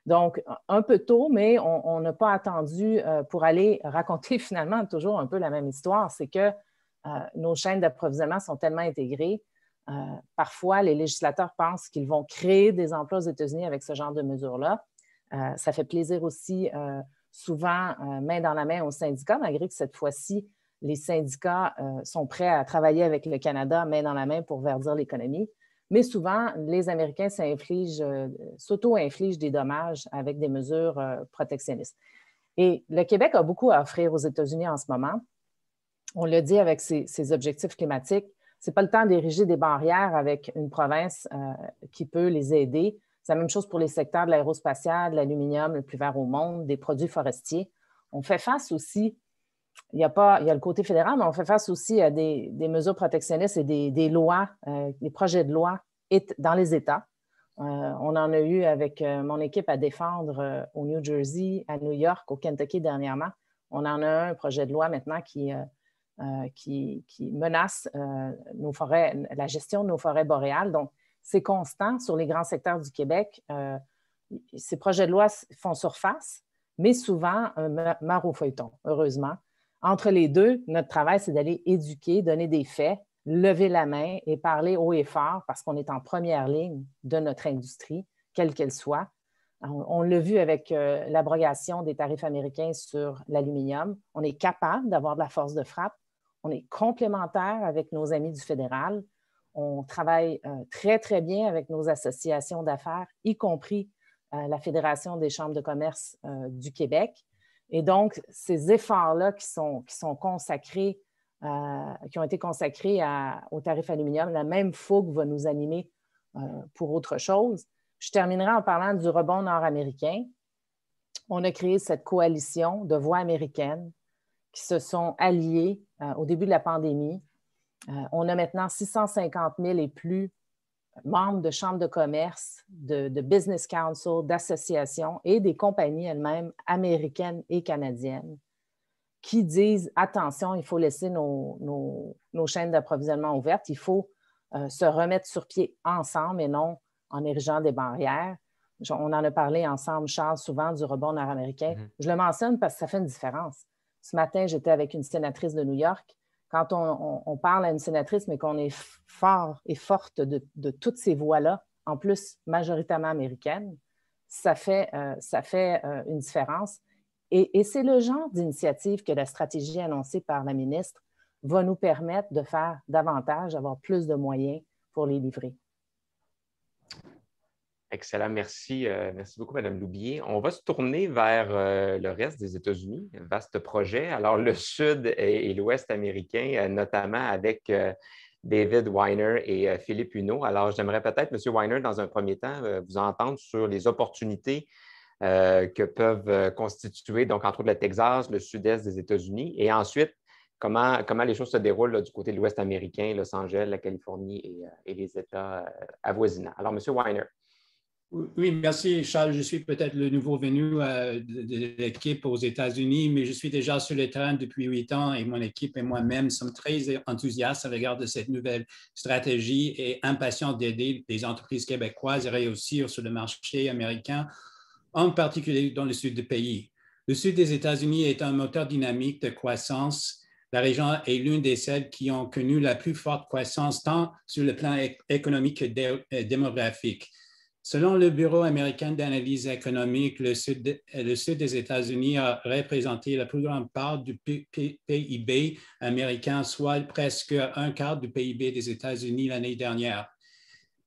Donc, un peu tôt, mais on n'a pas attendu pour aller raconter finalement toujours un peu la même histoire. C'est que nos chaînes d'approvisionnement sont tellement intégrées. Parfois, les législateurs pensent qu'ils vont créer des emplois aux États-Unis avec ce genre de mesures-là. Ça fait plaisir aussi, souvent, main dans la main aux syndicats, malgré que cette fois-ci, les syndicats sont prêts à travailler avec le Canada main dans la main pour verdir l'économie. Mais souvent, les Américains s'auto-infligent des dommages avec des mesures protectionnistes. Et le Québec a beaucoup à offrir aux États-Unis en ce moment. On l'a dit avec ses objectifs climatiques. Ce n'est pas le temps d'ériger des barrières avec une province qui peut les aider. C'est la même chose pour les secteurs de l'aérospatial, de l'aluminium, le plus vert au monde, des produits forestiers. On fait face aussi, il y a le côté fédéral, mais on fait face aussi à des mesures protectionnistes et des lois, des projets de loi dans les États. On en a eu avec mon équipe à défendre au New Jersey, à New York, au Kentucky dernièrement. On en a un projet de loi maintenant qui menace nos forêts, la gestion de nos forêts boréales. Donc, c'est constant sur les grands secteurs du Québec. Ces projets de loi font surface, mais souvent meurent au feuilleton, heureusement. Entre les deux, notre travail, c'est d'aller éduquer, donner des faits, lever la main et parler haut et fort parce qu'on est en première ligne de notre industrie, quelle qu'elle soit. On l'a vu avec l'abrogation des tarifs américains sur l'aluminium. On est capable d'avoir de la force de frappe. On est complémentaires avec nos amis du fédéral. On travaille très, très bien avec nos associations d'affaires, y compris la Fédération des chambres de commerce du Québec. Et donc, ces efforts-là qui sont consacrés, qui ont été consacrés au tarif aluminium, la même fougue va nous animer pour autre chose. Je terminerai en parlant du rebond nord-américain. On a créé cette coalition de voix américaines qui se sont alliées au début de la pandémie. On a maintenant 650 000 et plus membres de chambres de commerce, de business council, d'associations et des compagnies elles-mêmes américaines et canadiennes qui disent « Attention, il faut laisser nos chaînes d'approvisionnement ouvertes, il faut se remettre sur pied ensemble et non en érigeant des barrières. » On en a parlé ensemble, Charles, souvent du rebond nord-américain. Je le mentionne parce que ça fait une différence. Ce matin, j'étais avec une sénatrice de New York. Quand on parle à une sénatrice, mais qu'on est fort et forte de toutes ces voix-là, en plus majoritairement américaines, ça fait une différence. Et c'est le genre d'initiative que la stratégie annoncée par la ministre va nous permettre de faire davantage, d'avoir plus de moyens pour les livrer. Excellent, merci. Merci beaucoup, Mme Loubier. On va se tourner vers le reste des États-Unis, vaste projet. Alors, le Sud et l'Ouest américain, notamment avec David Weiner et Philippe Huneau. Alors, j'aimerais peut-être, M. Weiner, dans un premier temps, vous entendre sur les opportunités que peuvent constituer, donc entre autres le Texas, le sud-est des États-Unis, et ensuite, comment les choses se déroulent là, du côté de l'Ouest américain, Los Angeles, la Californie et les États avoisinants. Alors, M. Weiner. Oui, merci, Charles. Je suis peut-être le nouveau venu de l'équipe aux États-Unis, mais je suis déjà sur le terrain depuis 8 ans et mon équipe et moi-même sommes très enthousiastes à l'égard de cette nouvelle stratégie et impatients d'aider les entreprises québécoises à réussir sur le marché américain, en particulier dans le sud du pays. Le sud des États-Unis est un moteur dynamique de croissance. La région est l'une des celles qui ont connu la plus forte croissance tant sur le plan économique que démographique. Selon le Bureau américain d'analyse économique, le sud des États-Unis a représenté la plus grande part du PIB américain, soit presque un quart du PIB des États-Unis l'année dernière.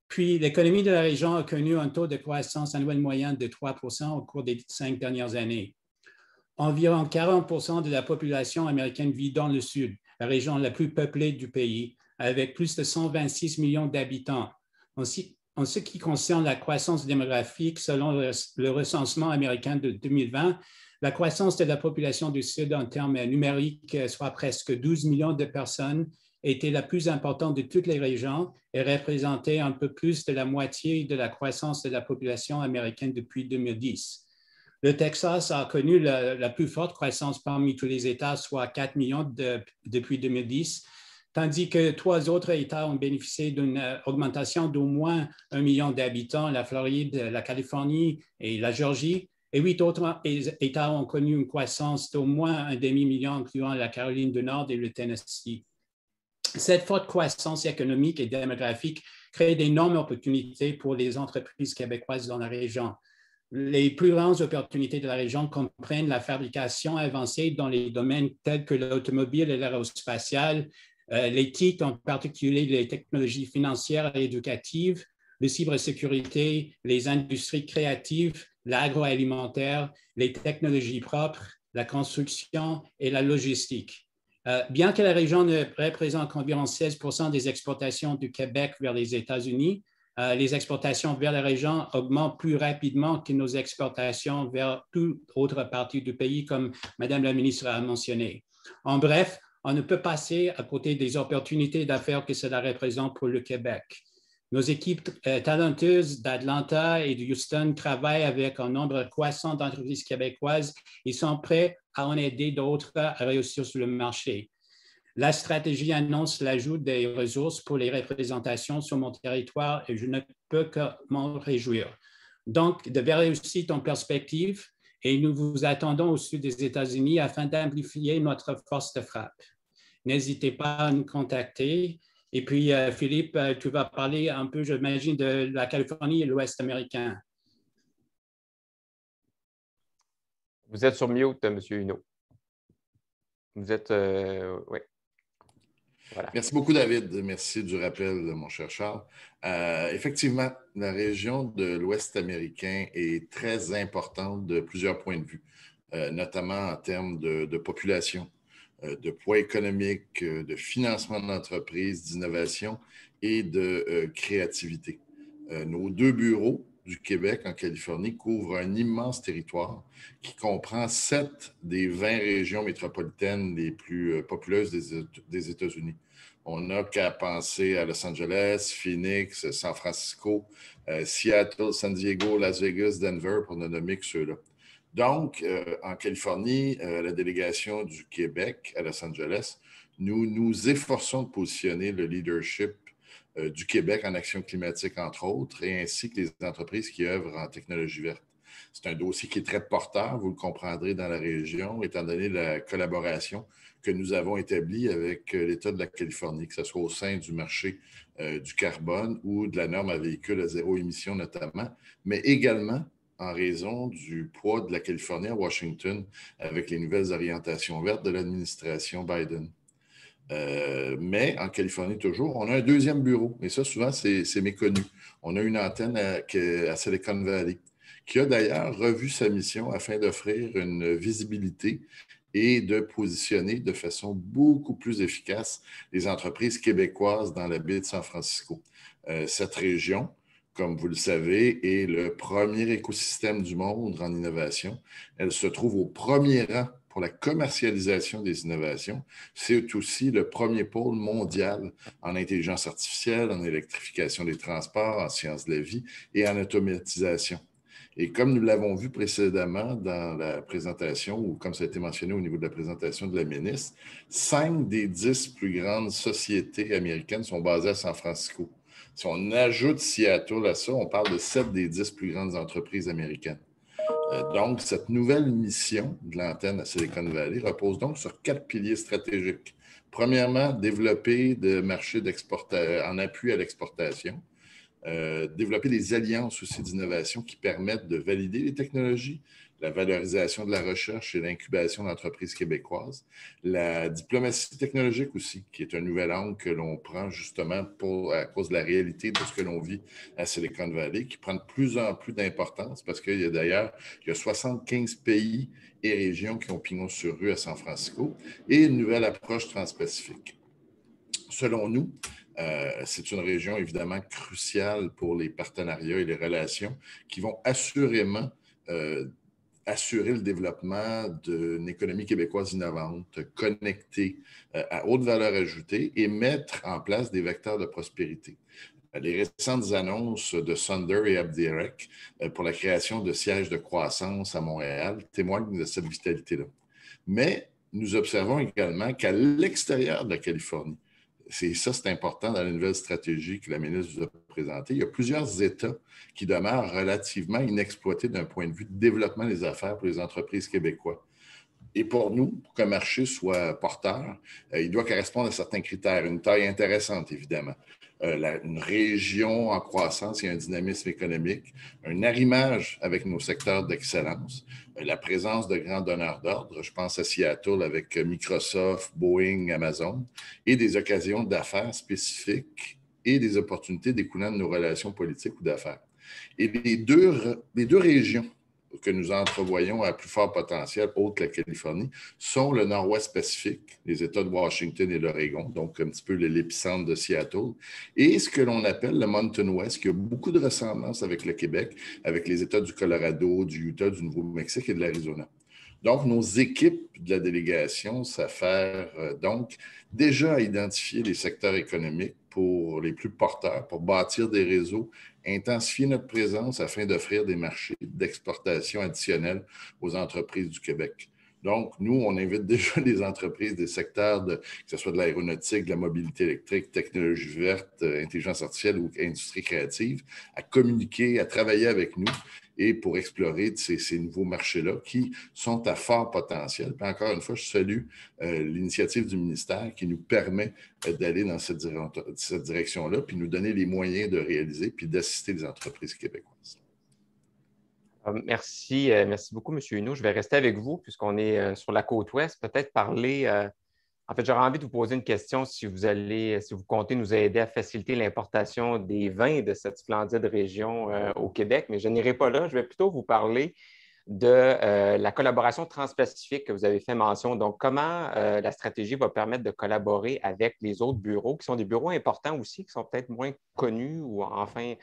Puis, l'économie de la région a connu un taux de croissance annuel moyen de 3 % au cours des 5 dernières années. Environ 40 % de la population américaine vit dans le sud, la région la plus peuplée du pays, avec plus de 126 millions d'habitants. En ce qui concerne la croissance démographique, selon le recensement américain de 2020, la croissance de la population du Sud en termes numériques, soit presque 12 millions de personnes, était la plus importante de toutes les régions et représentait un peu plus de la moitié de la croissance de la population américaine depuis 2010. Le Texas a connu la plus forte croissance parmi tous les États, soit 4 millions depuis 2010, tandis que 3 autres États ont bénéficié d'une augmentation d'au moins 1 million d'habitants, la Floride, la Californie et la Géorgie, et 8 autres États ont connu une croissance d'au moins un demi-million, incluant la Caroline du Nord et le Tennessee. Cette forte croissance économique et démographique crée d'énormes opportunités pour les entreprises québécoises dans la région. Les plus grandes opportunités de la région comprennent la fabrication avancée dans les domaines tels que l'automobile et l'aérospatiale, l'éthique, en particulier les technologies financières et éducatives, la cybersécurité, les industries créatives, l'agroalimentaire, les technologies propres, la construction et la logistique. Bien que la région ne représente qu'environ 16 % des exportations du Québec vers les États-Unis, les exportations vers la région augmentent plus rapidement que nos exportations vers toute autre partie du pays, comme Mme la ministre a mentionné. En bref, on ne peut passer à côté des opportunités d'affaires que cela représente pour le Québec. Nos équipes talentueuses d'Atlanta et de Houston travaillent avec un nombre croissant d'entreprises québécoises et sont prêts à en aider d'autres à réussir sur le marché. La stratégie annonce l'ajout des ressources pour les représentations sur mon territoire et je ne peux que m'en réjouir. Donc, de belles réussites en perspective et nous vous attendons au sud des États-Unis afin d'amplifier notre force de frappe. N'hésitez pas à nous contacter. Et puis, Philippe, tu vas parler un peu, j'imagine, de la Californie et l'Ouest américain. Vous êtes sur mute, M. Huneau. Vous êtes... oui. Voilà. Merci beaucoup, David. Merci du rappel, mon cher Charles. Effectivement, la région de l'Ouest américain est très importante de plusieurs points de vue, notamment en termes de population, de poids économique, de financement d'entreprises, d'innovation et de créativité. Nos 2 bureaux du Québec en Californie couvrent un immense territoire qui comprend 7 des 20 régions métropolitaines les plus populeuses des États-Unis. On n'a qu'à penser à Los Angeles, Phoenix, San Francisco, Seattle, San Diego, Las Vegas, Denver, pour ne nommer que ceux-là. Donc, en Californie, la délégation du Québec à Los Angeles, nous nous efforçons de positionner le leadership du Québec en action climatique, entre autres, et ainsi que les entreprises qui œuvrent en technologie verte. C'est un dossier qui est très porteur, vous le comprendrez, dans la région, étant donné la collaboration que nous avons établie avec l'État de la Californie, que ce soit au sein du marché du carbone ou de la norme à véhicules à zéro émission notamment, mais également en raison du poids de la Californie à Washington avec les nouvelles orientations vertes de l'administration Biden. Mais en Californie, toujours, on a un deuxième bureau. Et ça, souvent, c'est méconnu. On a une antenne à Silicon Valley, qui a d'ailleurs revu sa mission afin d'offrir une visibilité et de positionner de façon beaucoup plus efficace les entreprises québécoises dans la baie de San Francisco. Cette région, comme vous le savez, est le premier écosystème du monde en innovation. Elle se trouve au premier rang pour la commercialisation des innovations. C'est aussi le premier pôle mondial en intelligence artificielle, en électrification des transports, en sciences de la vie et en automatisation. Et comme nous l'avons vu précédemment dans la présentation, ou comme ça a été mentionné au niveau de la présentation de la ministre, 5 des 10 plus grandes sociétés américaines sont basées à San Francisco. Si on ajoute Seattle à ça, on parle de 7 des 10 plus grandes entreprises américaines. Donc, cette nouvelle mission de l'antenne à Silicon Valley repose donc sur 4 piliers stratégiques. Premièrement, développer des marchés en appui à l'exportation. Développer des alliances aussi d'innovation qui permettent de valider les technologies, la valorisation de la recherche et l'incubation d'entreprises québécoises, la diplomatie technologique aussi, qui est un nouvel angle que l'on prend justement à cause de la réalité de ce que l'on vit à Silicon Valley, qui prend de plus en plus d'importance parce qu'il y a d'ailleurs 75 pays et régions qui ont pignon sur rue à San Francisco et une nouvelle approche transpacifique. Selon nous, c'est une région évidemment cruciale pour les partenariats et les relations qui vont assurément assurer le développement d'une économie québécoise innovante, connectée, à haute valeur ajoutée et mettre en place des vecteurs de prospérité. Les récentes annonces de Sunder et Abdirect pour la création de sièges de croissance à Montréal témoignent de cette vitalité-là. Mais nous observons également qu'à l'extérieur de la Californie, c'est important dans la nouvelle stratégie que la ministre vous a présentée. Il y a plusieurs États qui demeurent relativement inexploités d'un point de vue de développement des affaires pour les entreprises québécoises. Et pour nous, pour qu'un marché soit porteur, il doit correspondre à certains critères. Une taille intéressante, évidemment. Une région en croissance et un dynamisme économique, un arrimage avec nos secteurs d'excellence, la présence de grands donneurs d'ordre, je pense à Seattle avec Microsoft, Boeing, Amazon, et des occasions d'affaires spécifiques et des opportunités découlant de nos relations politiques ou d'affaires. Et les deux régions que nous entrevoyons à plus fort potentiel, autre que la Californie, sont le Nord-Ouest Pacifique, les États de Washington et l'Oregon, donc un petit peu l'épicentre de Seattle, et ce que l'on appelle le Mountain West, qui a beaucoup de ressemblances avec le Québec, avec les États du Colorado, du Utah, du Nouveau-Mexique et de l'Arizona. Donc, nos équipes de la délégation s'affairent donc déjà à identifier les secteurs économiques pour les plus porteurs, pour bâtir des réseaux, intensifier notre présence afin d'offrir des marchés d'exportation additionnels aux entreprises du Québec. Donc, nous, on invite déjà les entreprises des secteurs, que ce soit de l'aéronautique, de la mobilité électrique, technologie verte, intelligence artificielle ou industrie créative, à communiquer, à travailler avec nous et pour explorer ces nouveaux marchés-là qui sont à fort potentiel. Puis encore une fois, je salue l'initiative du ministère qui nous permet d'aller dans cette direction-là, puis nous donner les moyens de réaliser, puis d'assister les entreprises québécoises. Merci beaucoup, M. Huneau. Je vais rester avec vous puisqu'on est sur la côte ouest. Peut-être parler... En fait, j'aurais envie de vous poser une question si vous comptez nous aider à faciliter l'importation des vins de cette splendide région au Québec, mais je n'irai pas là. Je vais plutôt vous parler de la collaboration transpacifique que vous avez fait mention. Donc, comment la stratégie va permettre de collaborer avec les autres bureaux, qui sont des bureaux importants aussi, qui sont peut-être moins connus ou enfin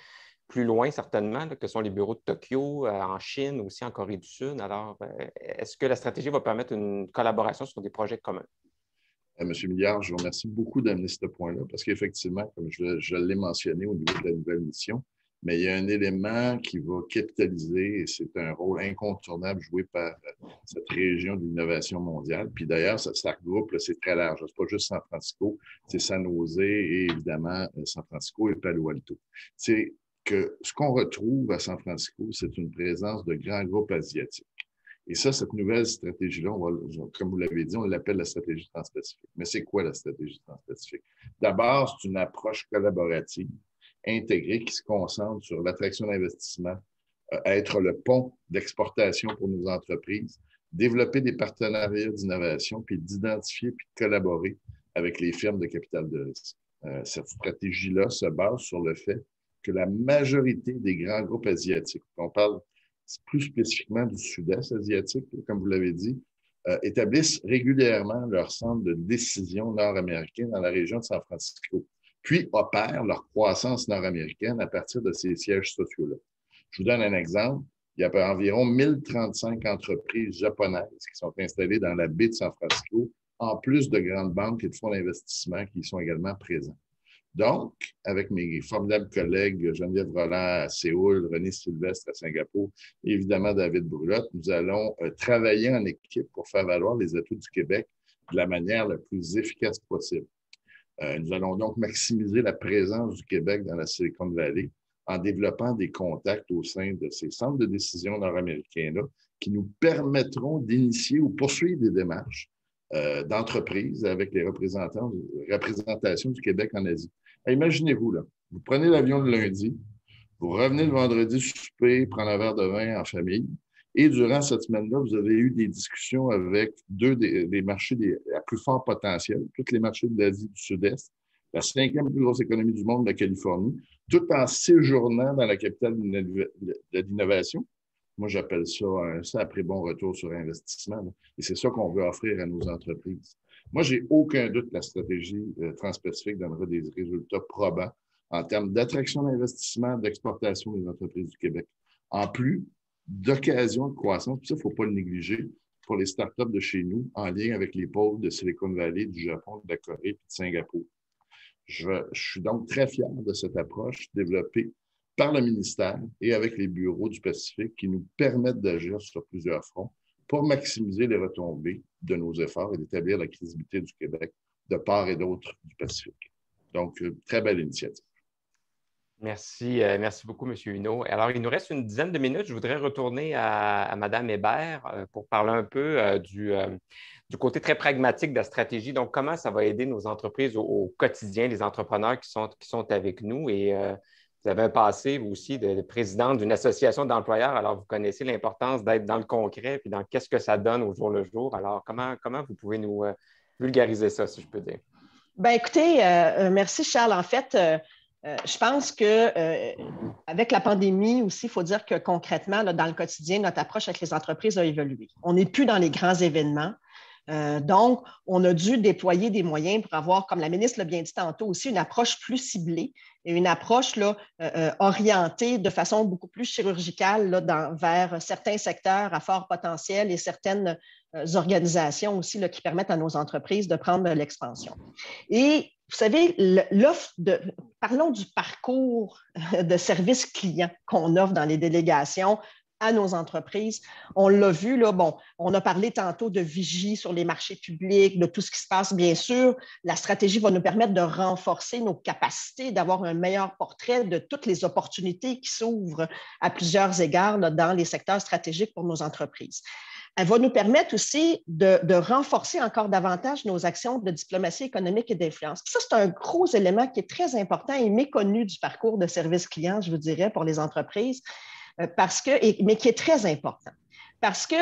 plus loin certainement, là, que sont les bureaux de Tokyo, en Chine, aussi en Corée du Sud. Alors, est-ce que la stratégie va permettre une collaboration sur des projets communs? Monsieur Milliard, je vous remercie beaucoup d'amener ce point-là parce qu'effectivement, comme je l'ai mentionné au niveau de la nouvelle mission, mais il y a un élément qui va capitaliser et c'est un rôle incontournable joué par cette région de l'innovation mondiale. Puis d'ailleurs, ça regroupe, c'est très large. C'est pas juste San Francisco, c'est San Jose et évidemment San Francisco et Palo Alto. C'est que ce qu'on retrouve à San Francisco, c'est une présence de grands groupes asiatiques. Et ça, cette nouvelle stratégie-là, comme vous l'avez dit, on l'appelle la stratégie transpacifique. Mais c'est quoi la stratégie transpacifique? D'abord, c'est une approche collaborative, intégrée, qui se concentre sur l'attraction d'investissement, être le pont d'exportation pour nos entreprises, développer des partenariats d'innovation, puis d'identifier puis de collaborer avec les firmes de capital de risque. Cette stratégie-là se base sur le fait que la majorité des grands groupes asiatiques, on parle plus spécifiquement du sud-est asiatique, comme vous l'avez dit, établissent régulièrement leur centre de décision nord-américain dans la région de San Francisco, puis opèrent leur croissance nord-américaine à partir de ces sièges sociaux-là. Je vous donne un exemple. Il y a environ 1035 entreprises japonaises qui sont installées dans la baie de San Francisco, en plus de grandes banques et de fonds d'investissement qui y sont également présents. Donc, avec mes formidables collègues Geneviève Rolland à Séoul, René Sylvestre à Singapour et évidemment David Brulotte, nous allons travailler en équipe pour faire valoir les atouts du Québec de la manière la plus efficace possible. Nous allons donc maximiser la présence du Québec dans la Silicon Valley en développant des contacts au sein de ces centres de décision nord-américains-là qui nous permettront d'initier ou poursuivre des démarches d'entreprises avec les représentations du Québec en Asie. Imaginez-vous, là, vous prenez l'avion le lundi, vous revenez le vendredi souper, prendre un verre de vin en famille, et durant cette semaine-là, vous avez eu des discussions avec deux des marchés à plus fort potentiel, tous les marchés de l'Asie du Sud-Est, la 5e plus grosse économie du monde, la Californie, tout en séjournant dans la capitale de l'innovation. Moi, j'appelle ça un sacré bon retour sur investissement. Là. Et c'est ça qu'on veut offrir à nos entreprises. Moi, j'ai aucun doute que la stratégie transpacifique donnera des résultats probants en termes d'attraction d'investissement, d'exportation des entreprises du Québec. En plus d'occasions de croissance, puis ça, il ne faut pas le négliger, pour les startups de chez nous, en lien avec les pôles de Silicon Valley, du Japon, de la Corée et de Singapour. Je suis donc très fier de cette approche développée par le ministère et avec les bureaux du Pacifique qui nous permettent d'agir sur plusieurs fronts pour maximiser les retombées de nos efforts et d'établir la crédibilité du Québec de part et d'autre du Pacifique. Donc, très belle initiative. Merci, merci beaucoup, M. Huneau. Alors, il nous reste une dizaine de minutes. Je voudrais retourner à Mme Hébert pour parler un peu du côté très pragmatique de la stratégie. Donc, comment ça va aider nos entreprises au quotidien, les entrepreneurs qui sont avec nous. Et vous avez un passé, vous aussi, de présidente d'une association d'employeurs. Alors, vous connaissez l'importance d'être dans le concret puis dans qu'est-ce que ça donne au jour le jour. Alors, comment vous pouvez nous vulgariser ça, si je peux dire? Bien, écoutez, merci, Charles. En fait, je pense qu'avec la pandémie aussi, il faut dire que concrètement, là, dans le quotidien, notre approche avec les entreprises a évolué. On n'est plus dans les grands événements. Donc, on a dû déployer des moyens pour avoir, comme la ministre l'a bien dit tantôt aussi, une approche plus ciblée et une approche là, orientée de façon beaucoup plus chirurgicale là, vers certains secteurs à fort potentiel et certaines organisations aussi là, qui permettent à nos entreprises de prendre de l'expansion. Et vous savez, parlons du parcours de service client qu'on offre dans les délégations à nos entreprises. On l'a vu, là, bon, on a parlé tantôt de vigie sur les marchés publics, de tout ce qui se passe. Bien sûr, la stratégie va nous permettre de renforcer nos capacités, d'avoir un meilleur portrait de toutes les opportunités qui s'ouvrent à plusieurs égards là, dans les secteurs stratégiques pour nos entreprises. Elle va nous permettre aussi de renforcer encore davantage nos actions de diplomatie économique et d'influence. Ça, c'est un gros élément qui est très important et méconnu du parcours de service client, je vous dirais, pour les entreprises, mais qui est très important. Parce que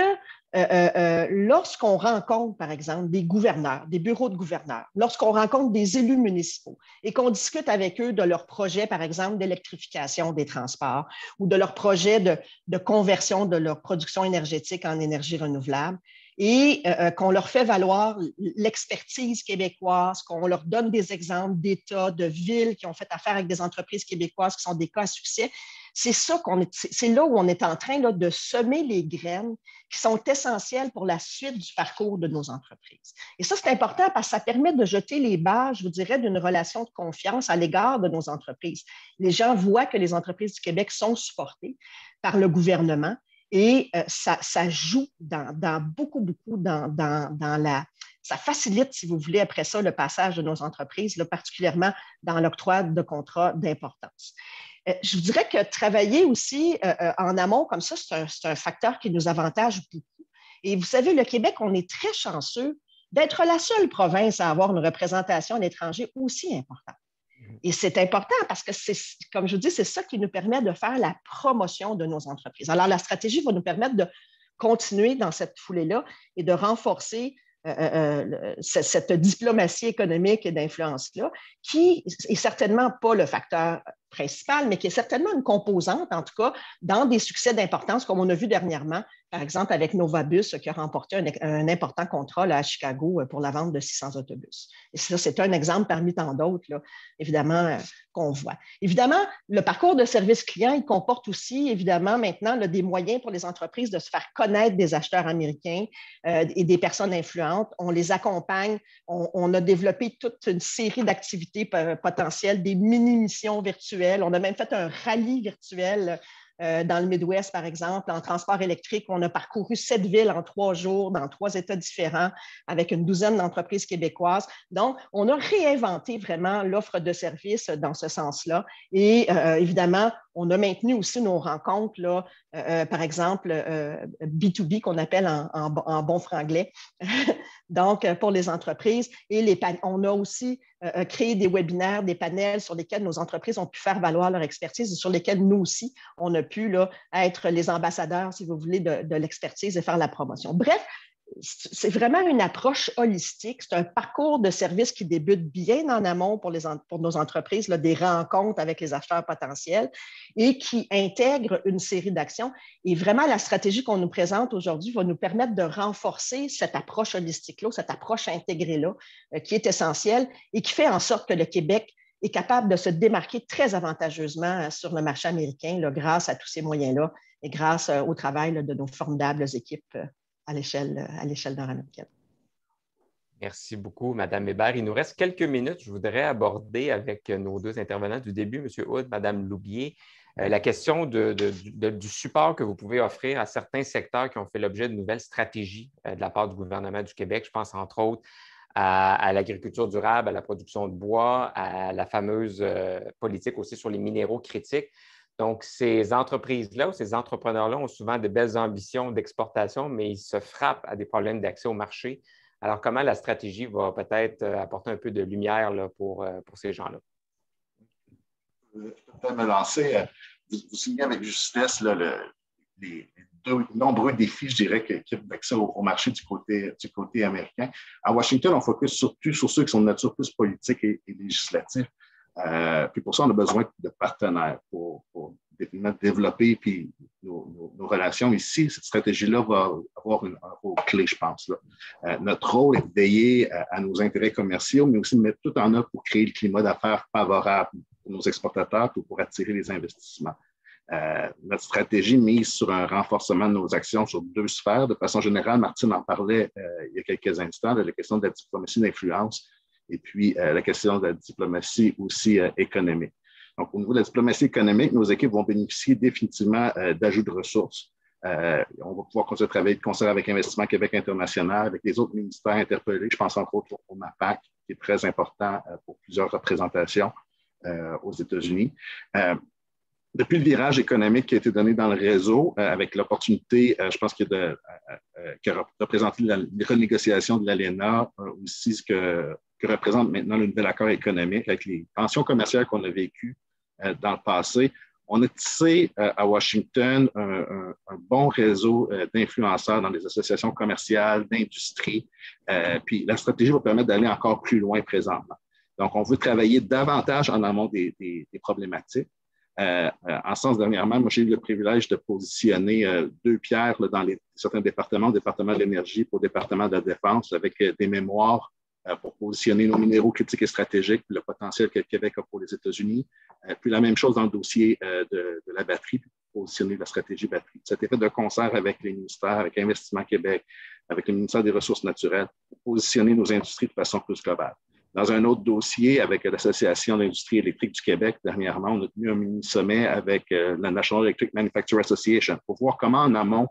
lorsqu'on rencontre, par exemple, des gouverneurs, des bureaux de gouverneurs, lorsqu'on rencontre des élus municipaux et qu'on discute avec eux de leurs projets, par exemple, d'électrification des transports ou de leurs projets de conversion de leur production énergétique en énergie renouvelable, et qu'on leur fait valoir l'expertise québécoise, qu'on leur donne des exemples d'États, de villes qui ont fait affaire avec des entreprises québécoises qui sont des cas à succès. C'est là où on est en train là, de semer les graines qui sont essentielles pour la suite du parcours de nos entreprises. Et ça, c'est important parce que ça permet de jeter les bases, je vous dirais, d'une relation de confiance à l'égard de nos entreprises. Les gens voient que les entreprises du Québec sont supportées par le gouvernement et ça joue beaucoup dans la... Ça facilite, si vous voulez, après ça, le passage de nos entreprises, là, particulièrement dans l'octroi de contrats d'importance. Je vous dirais que travailler aussi en amont comme ça, c'est un facteur qui nous avantage beaucoup. Et vous savez, le Québec, on est très chanceux d'être la seule province à avoir une représentation à l'étranger aussi importante. Et c'est important parce que, comme je vous dis, c'est ça qui nous permet de faire la promotion de nos entreprises. Alors, la stratégie va nous permettre de continuer dans cette foulée-là et de renforcer cette diplomatie économique et d'influence-là, qui n'est certainement pas le facteur principal, mais qui est certainement une composante, en tout cas, dans des succès d'importance, comme on a vu dernièrement, par exemple, avec Novabus, qui a remporté un important contrat là, à Chicago pour la vente de 600 autobus. Et ça, c'est un exemple parmi tant d'autres, là, évidemment, qu'on voit. Évidemment, le parcours de service client, il comporte aussi, évidemment, maintenant, là, des moyens pour les entreprises de se faire connaître des acheteurs américains et des personnes influentes. On les accompagne. On a développé toute une série d'activités potentielles, des mini-missions virtuelles. On a même fait un rallye virtuel dans le Midwest, par exemple, en transport électrique. On a parcouru 7 villes en 3 jours dans 3 États différents avec une douzaine d'entreprises québécoises. Donc, on a réinventé vraiment l'offre de services dans ce sens-là. Et évidemment, on a maintenu aussi nos rencontres, là, par exemple, B2B qu'on appelle en bon franglais, donc pour les entreprises. Et on a aussi créé des webinaires, des panels sur lesquels nos entreprises ont pu faire valoir leur expertise et sur lesquels nous aussi, on a pu là, être les ambassadeurs, si vous voulez, de l'expertise et faire la promotion. Bref, c'est vraiment une approche holistique. C'est un parcours de service qui débute bien en amont pour nos entreprises, là, des rencontres avec les acheteurs potentiels et qui intègre une série d'actions. Et vraiment, la stratégie qu'on nous présente aujourd'hui va nous permettre de renforcer cette approche holistique-là, cette approche intégrée-là, qui est essentielle et qui fait en sorte que le Québec est capable de se démarquer très avantageusement sur le marché américain là, grâce à tous ces moyens-là et grâce au travail là, de nos formidables équipes à l'échelle nord-américaine. Merci beaucoup, Mme Hébert. Il nous reste quelques minutes. Je voudrais aborder avec nos 2 intervenants du début, M. Hood, Mme Loubier, la question du support que vous pouvez offrir à certains secteurs qui ont fait l'objet de nouvelles stratégies de la part du gouvernement du Québec. Je pense entre autres à l'agriculture durable, à la production de bois, à la fameuse politique aussi sur les minéraux critiques. Donc, ces entreprises-là ou ces entrepreneurs-là ont souvent de belles ambitions d'exportation, mais ils se frappent à des problèmes d'accès au marché. Alors, comment la stratégie va peut-être apporter un peu de lumière là, pour ces gens-là? Je peux peut-être me lancer. Vous soulignez avec justesse là, les nombreux défis, je dirais, qui ont accès au marché du côté américain. À Washington, on focus surtout sur ceux qui sont de nature plus politique et législative. Puis pour ça, on a besoin de partenaires pour définitivement développer puis nos relations ici. Cette stratégie-là va avoir un rôle clé, je pense. Là. Notre rôle est de veiller à nos intérêts commerciaux, mais aussi de mettre tout en œuvre pour créer le climat d'affaires favorable pour nos exportateurs et pour attirer les investissements. Notre stratégie mise sur un renforcement de nos actions sur 2 sphères. De façon générale, Martine en parlait il y a quelques instants, de la question de la diplomatie d'influence et puis la question de la diplomatie aussi économique. Donc, au niveau de la diplomatie économique, nos équipes vont bénéficier définitivement d'ajouts de ressources. On va pouvoir continuer à travailler de concert avec Investissement Québec International, avec les autres ministères interpellés. Je pense entre autres au MAPAC, qui est très important pour plusieurs représentations aux États-Unis. Depuis le virage économique qui a été donné dans le réseau, avec l'opportunité, je pense qui a représenté la renégociation de l'ALENA, aussi ce que représente maintenant le nouvel accord économique avec les tensions commerciales qu'on a vécues dans le passé. On a tissé à Washington un bon réseau d'influenceurs dans les associations commerciales, d'industrie. Puis la stratégie va permettre d'aller encore plus loin présentement. Donc, on veut travailler davantage en amont des problématiques. En ce sens, dernièrement, moi, j'ai eu le privilège de positionner 2 pierres là, dans certains départements, le département de l'énergie pour le département de la défense, avec des mémoires pour positionner nos minéraux critiques et stratégiques, le potentiel que le Québec a pour les États-Unis. Puis la même chose dans le dossier de la batterie, puis positionner la stratégie batterie. Ça a été fait de concert avec les ministères, avec Investissement Québec, avec le ministère des Ressources naturelles, pour positionner nos industries de façon plus globale. Dans un autre dossier, avec l'Association d'industrie électrique du Québec, dernièrement, on a tenu un mini-sommet avec la National Electric Manufacturing Association pour voir comment, en amont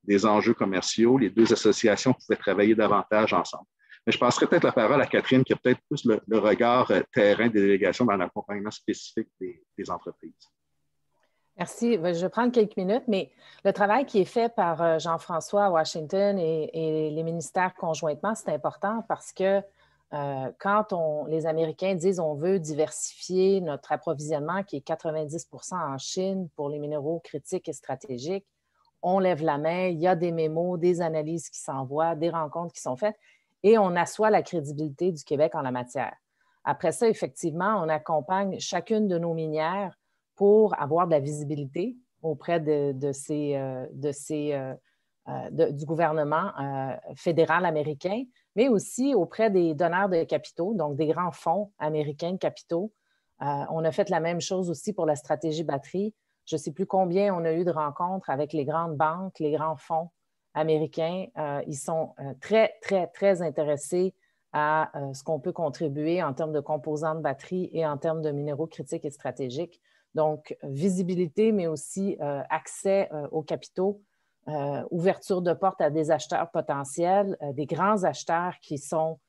des enjeux commerciaux, les 2 associations pouvaient travailler davantage ensemble. Mais je passerai peut-être la parole à Catherine, qui a peut-être plus le regard terrain des délégations dans l'accompagnement spécifique des entreprises. Merci. Je vais prendre quelques minutes, mais le travail qui est fait par Jean-François à Washington et les ministères conjointement, c'est important parce que quand les Américains disent on veut diversifier notre approvisionnement qui est 90% en Chine pour les minéraux critiques et stratégiques, on lève la main, il y a des mémos, des analyses qui s'envoient, des rencontres qui sont faites et on assoit la crédibilité du Québec en la matière. Après ça, effectivement, on accompagne chacune de nos minières pour avoir de la visibilité auprès du gouvernement fédéral américain, mais aussi auprès des donneurs de capitaux, donc des grands fonds américains de capitaux. On a fait la même chose aussi pour la stratégie batterie. Je ne sais plus combien on a eu de rencontres avec les grandes banques, les grands fonds américains. Ils sont très, très, très intéressés à ce qu'on peut contribuer en termes de composants de batterie et en termes de minéraux critiques et stratégiques. Donc, visibilité, mais aussi accès aux capitaux, ouverture de porte à des acheteurs potentiels, des grands acheteurs qui sont,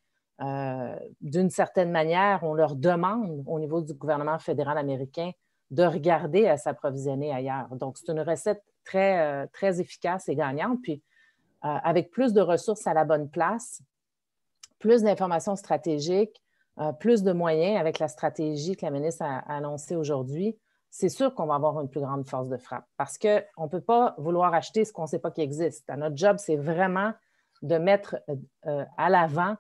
d'une certaine manière, on leur demande au niveau du gouvernement fédéral américain de regarder à s'approvisionner ailleurs. Donc, c'est une recette très, très efficace et gagnante. Puis, avec plus de ressources à la bonne place, plus d'informations stratégiques, plus de moyens avec la stratégie que la ministre a annoncée aujourd'hui, c'est sûr qu'on va avoir une plus grande force de frappe parce qu'on ne peut pas vouloir acheter ce qu'on ne sait pas qui existe. Notre job, c'est vraiment de mettre à l'avant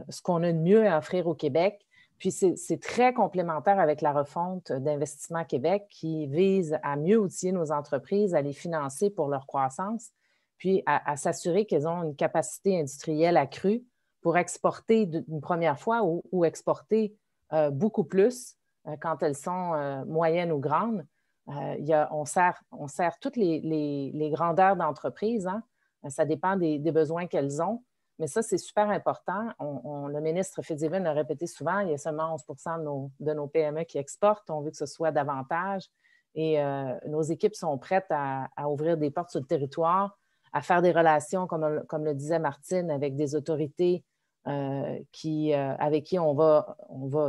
ce qu'on a de mieux à offrir au Québec. Puis, c'est très complémentaire avec la refonte d'Investissement Québec qui vise à mieux outiller nos entreprises, à les financer pour leur croissance, puis à s'assurer qu'elles ont une capacité industrielle accrue pour exporter une première fois ou exporter beaucoup plus quand elles sont moyennes ou grandes. On sert toutes les grandeurs d'entreprise. Hein? Ça dépend des besoins qu'elles ont. Mais ça, c'est super important. Le ministre Fitzgibbon a répété souvent, il y a seulement 11% de nos PME qui exportent. On veut que ce soit davantage. Et nos équipes sont prêtes à ouvrir des portes sur le territoire, à faire des relations, comme le disait Martine, avec des autorités avec qui on va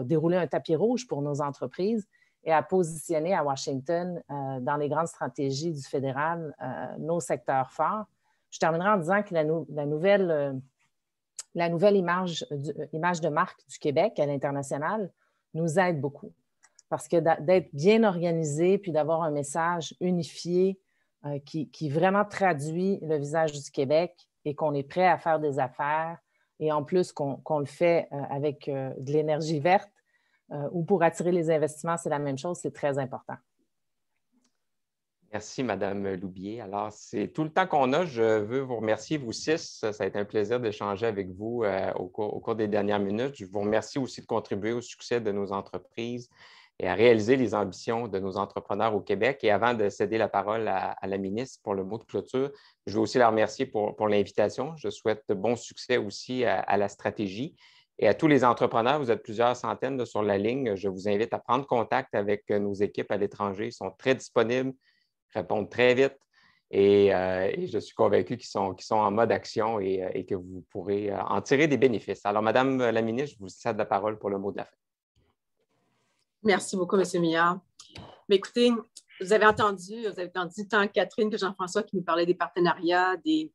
dérouler un tapis rouge pour nos entreprises et à positionner à Washington, dans les grandes stratégies du fédéral, nos secteurs forts. Je terminerai en disant que la nouvelle image de marque du Québec à l'international nous aide beaucoup. Parce que d'être bien organisé puis d'avoir un message unifié qui vraiment traduit le visage du Québec et qu'on est prêt à faire des affaires et en plus qu'on le fait avec de l'énergie verte ou pour attirer les investissements, c'est la même chose, c'est très important. Merci, Mme Loubier. Alors, c'est tout le temps qu'on a. Je veux vous remercier, vous 6. Ça a été un plaisir d'échanger avec vous au cours des dernières minutes. Je vous remercie aussi de contribuer au succès de nos entreprises et à réaliser les ambitions de nos entrepreneurs au Québec. Et avant de céder la parole à la ministre pour le mot de clôture, je veux aussi la remercier pour l'invitation. Je souhaite bon succès aussi à la stratégie. Et à tous les entrepreneurs, vous êtes plusieurs centaines sur la ligne. Je vous invite à prendre contact avec nos équipes à l'étranger. Ils sont très disponibles, répondent très vite et je suis convaincu qu'ils sont en mode action et que vous pourrez en tirer des bénéfices. Alors, Madame la ministre, je vous cède la parole pour le mot de la fin. Merci beaucoup, M. Millard. Mais écoutez, vous avez entendu tant Catherine que Jean-François qui nous parlaient des partenariats, des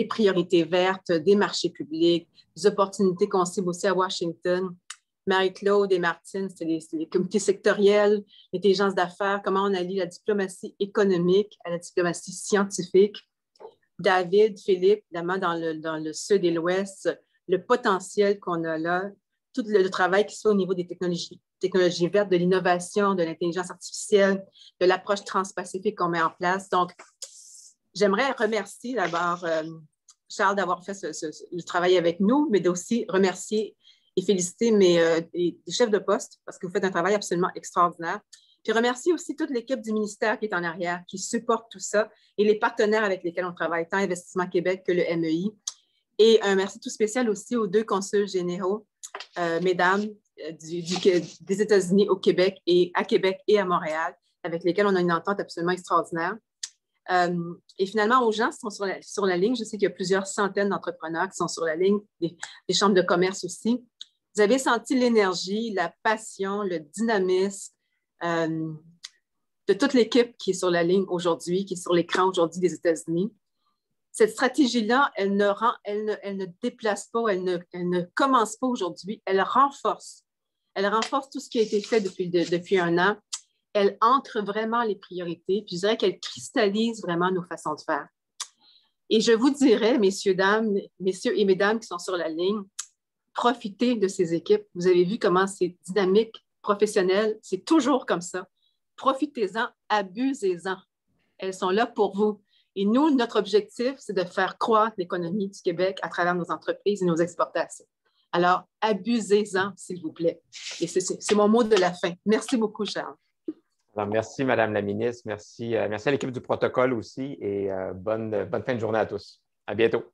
priorités vertes, des marchés publics, des opportunités qu'on cible aussi à Washington. Marie-Claude et Martine, c'est les comités sectoriels, l'intelligence d'affaires, comment on allie la diplomatie économique à la diplomatie scientifique. David, Philippe, évidemment, dans le sud et l'ouest, le potentiel qu'on a là, tout le travail qui se fait au niveau des technologies technologies vertes, de l'innovation, de l'intelligence artificielle, de l'approche transpacifique qu'on met en place. Donc, j'aimerais remercier d'abord Charles d'avoir fait le travail avec nous, mais aussi remercier et féliciter les chefs de poste parce que vous faites un travail absolument extraordinaire. Puis remercier aussi toute l'équipe du ministère qui est en arrière, qui supporte tout ça, et les partenaires avec lesquels on travaille, tant Investissement Québec que le MEI. Et un merci tout spécial aussi aux 2 consuls généraux, mesdames, des États-Unis au Québec et à Montréal, avec lesquels on a une entente absolument extraordinaire. Et finalement, aux gens qui sont sur la ligne, je sais qu'il y a plusieurs centaines d'entrepreneurs qui sont sur la ligne, des chambres de commerce aussi. Vous avez senti l'énergie, la passion, le dynamisme de toute l'équipe qui est sur la ligne aujourd'hui, qui est sur l'écran aujourd'hui des États-Unis. Cette stratégie-là, elle ne déplace pas, elle ne commence pas aujourd'hui, elle renforce. Elle renforce tout ce qui a été fait depuis un an. Elle ancre vraiment les priorités, puis je dirais qu'elle cristallise vraiment nos façons de faire. Et je vous dirais, messieurs et mesdames qui sont sur la ligne, profitez de ces équipes. Vous avez vu comment c'est dynamique, professionnel, c'est toujours comme ça. Profitez-en, abusez-en. Elles sont là pour vous. Et nous, notre objectif, c'est de faire croître l'économie du Québec à travers nos entreprises et nos exportations. Alors, abusez-en, s'il vous plaît. Et c'est mon mot de la fin. Merci beaucoup, Charles. Alors, merci, Madame la ministre. Merci à l'équipe du protocole aussi et bonne fin de journée à tous. À bientôt.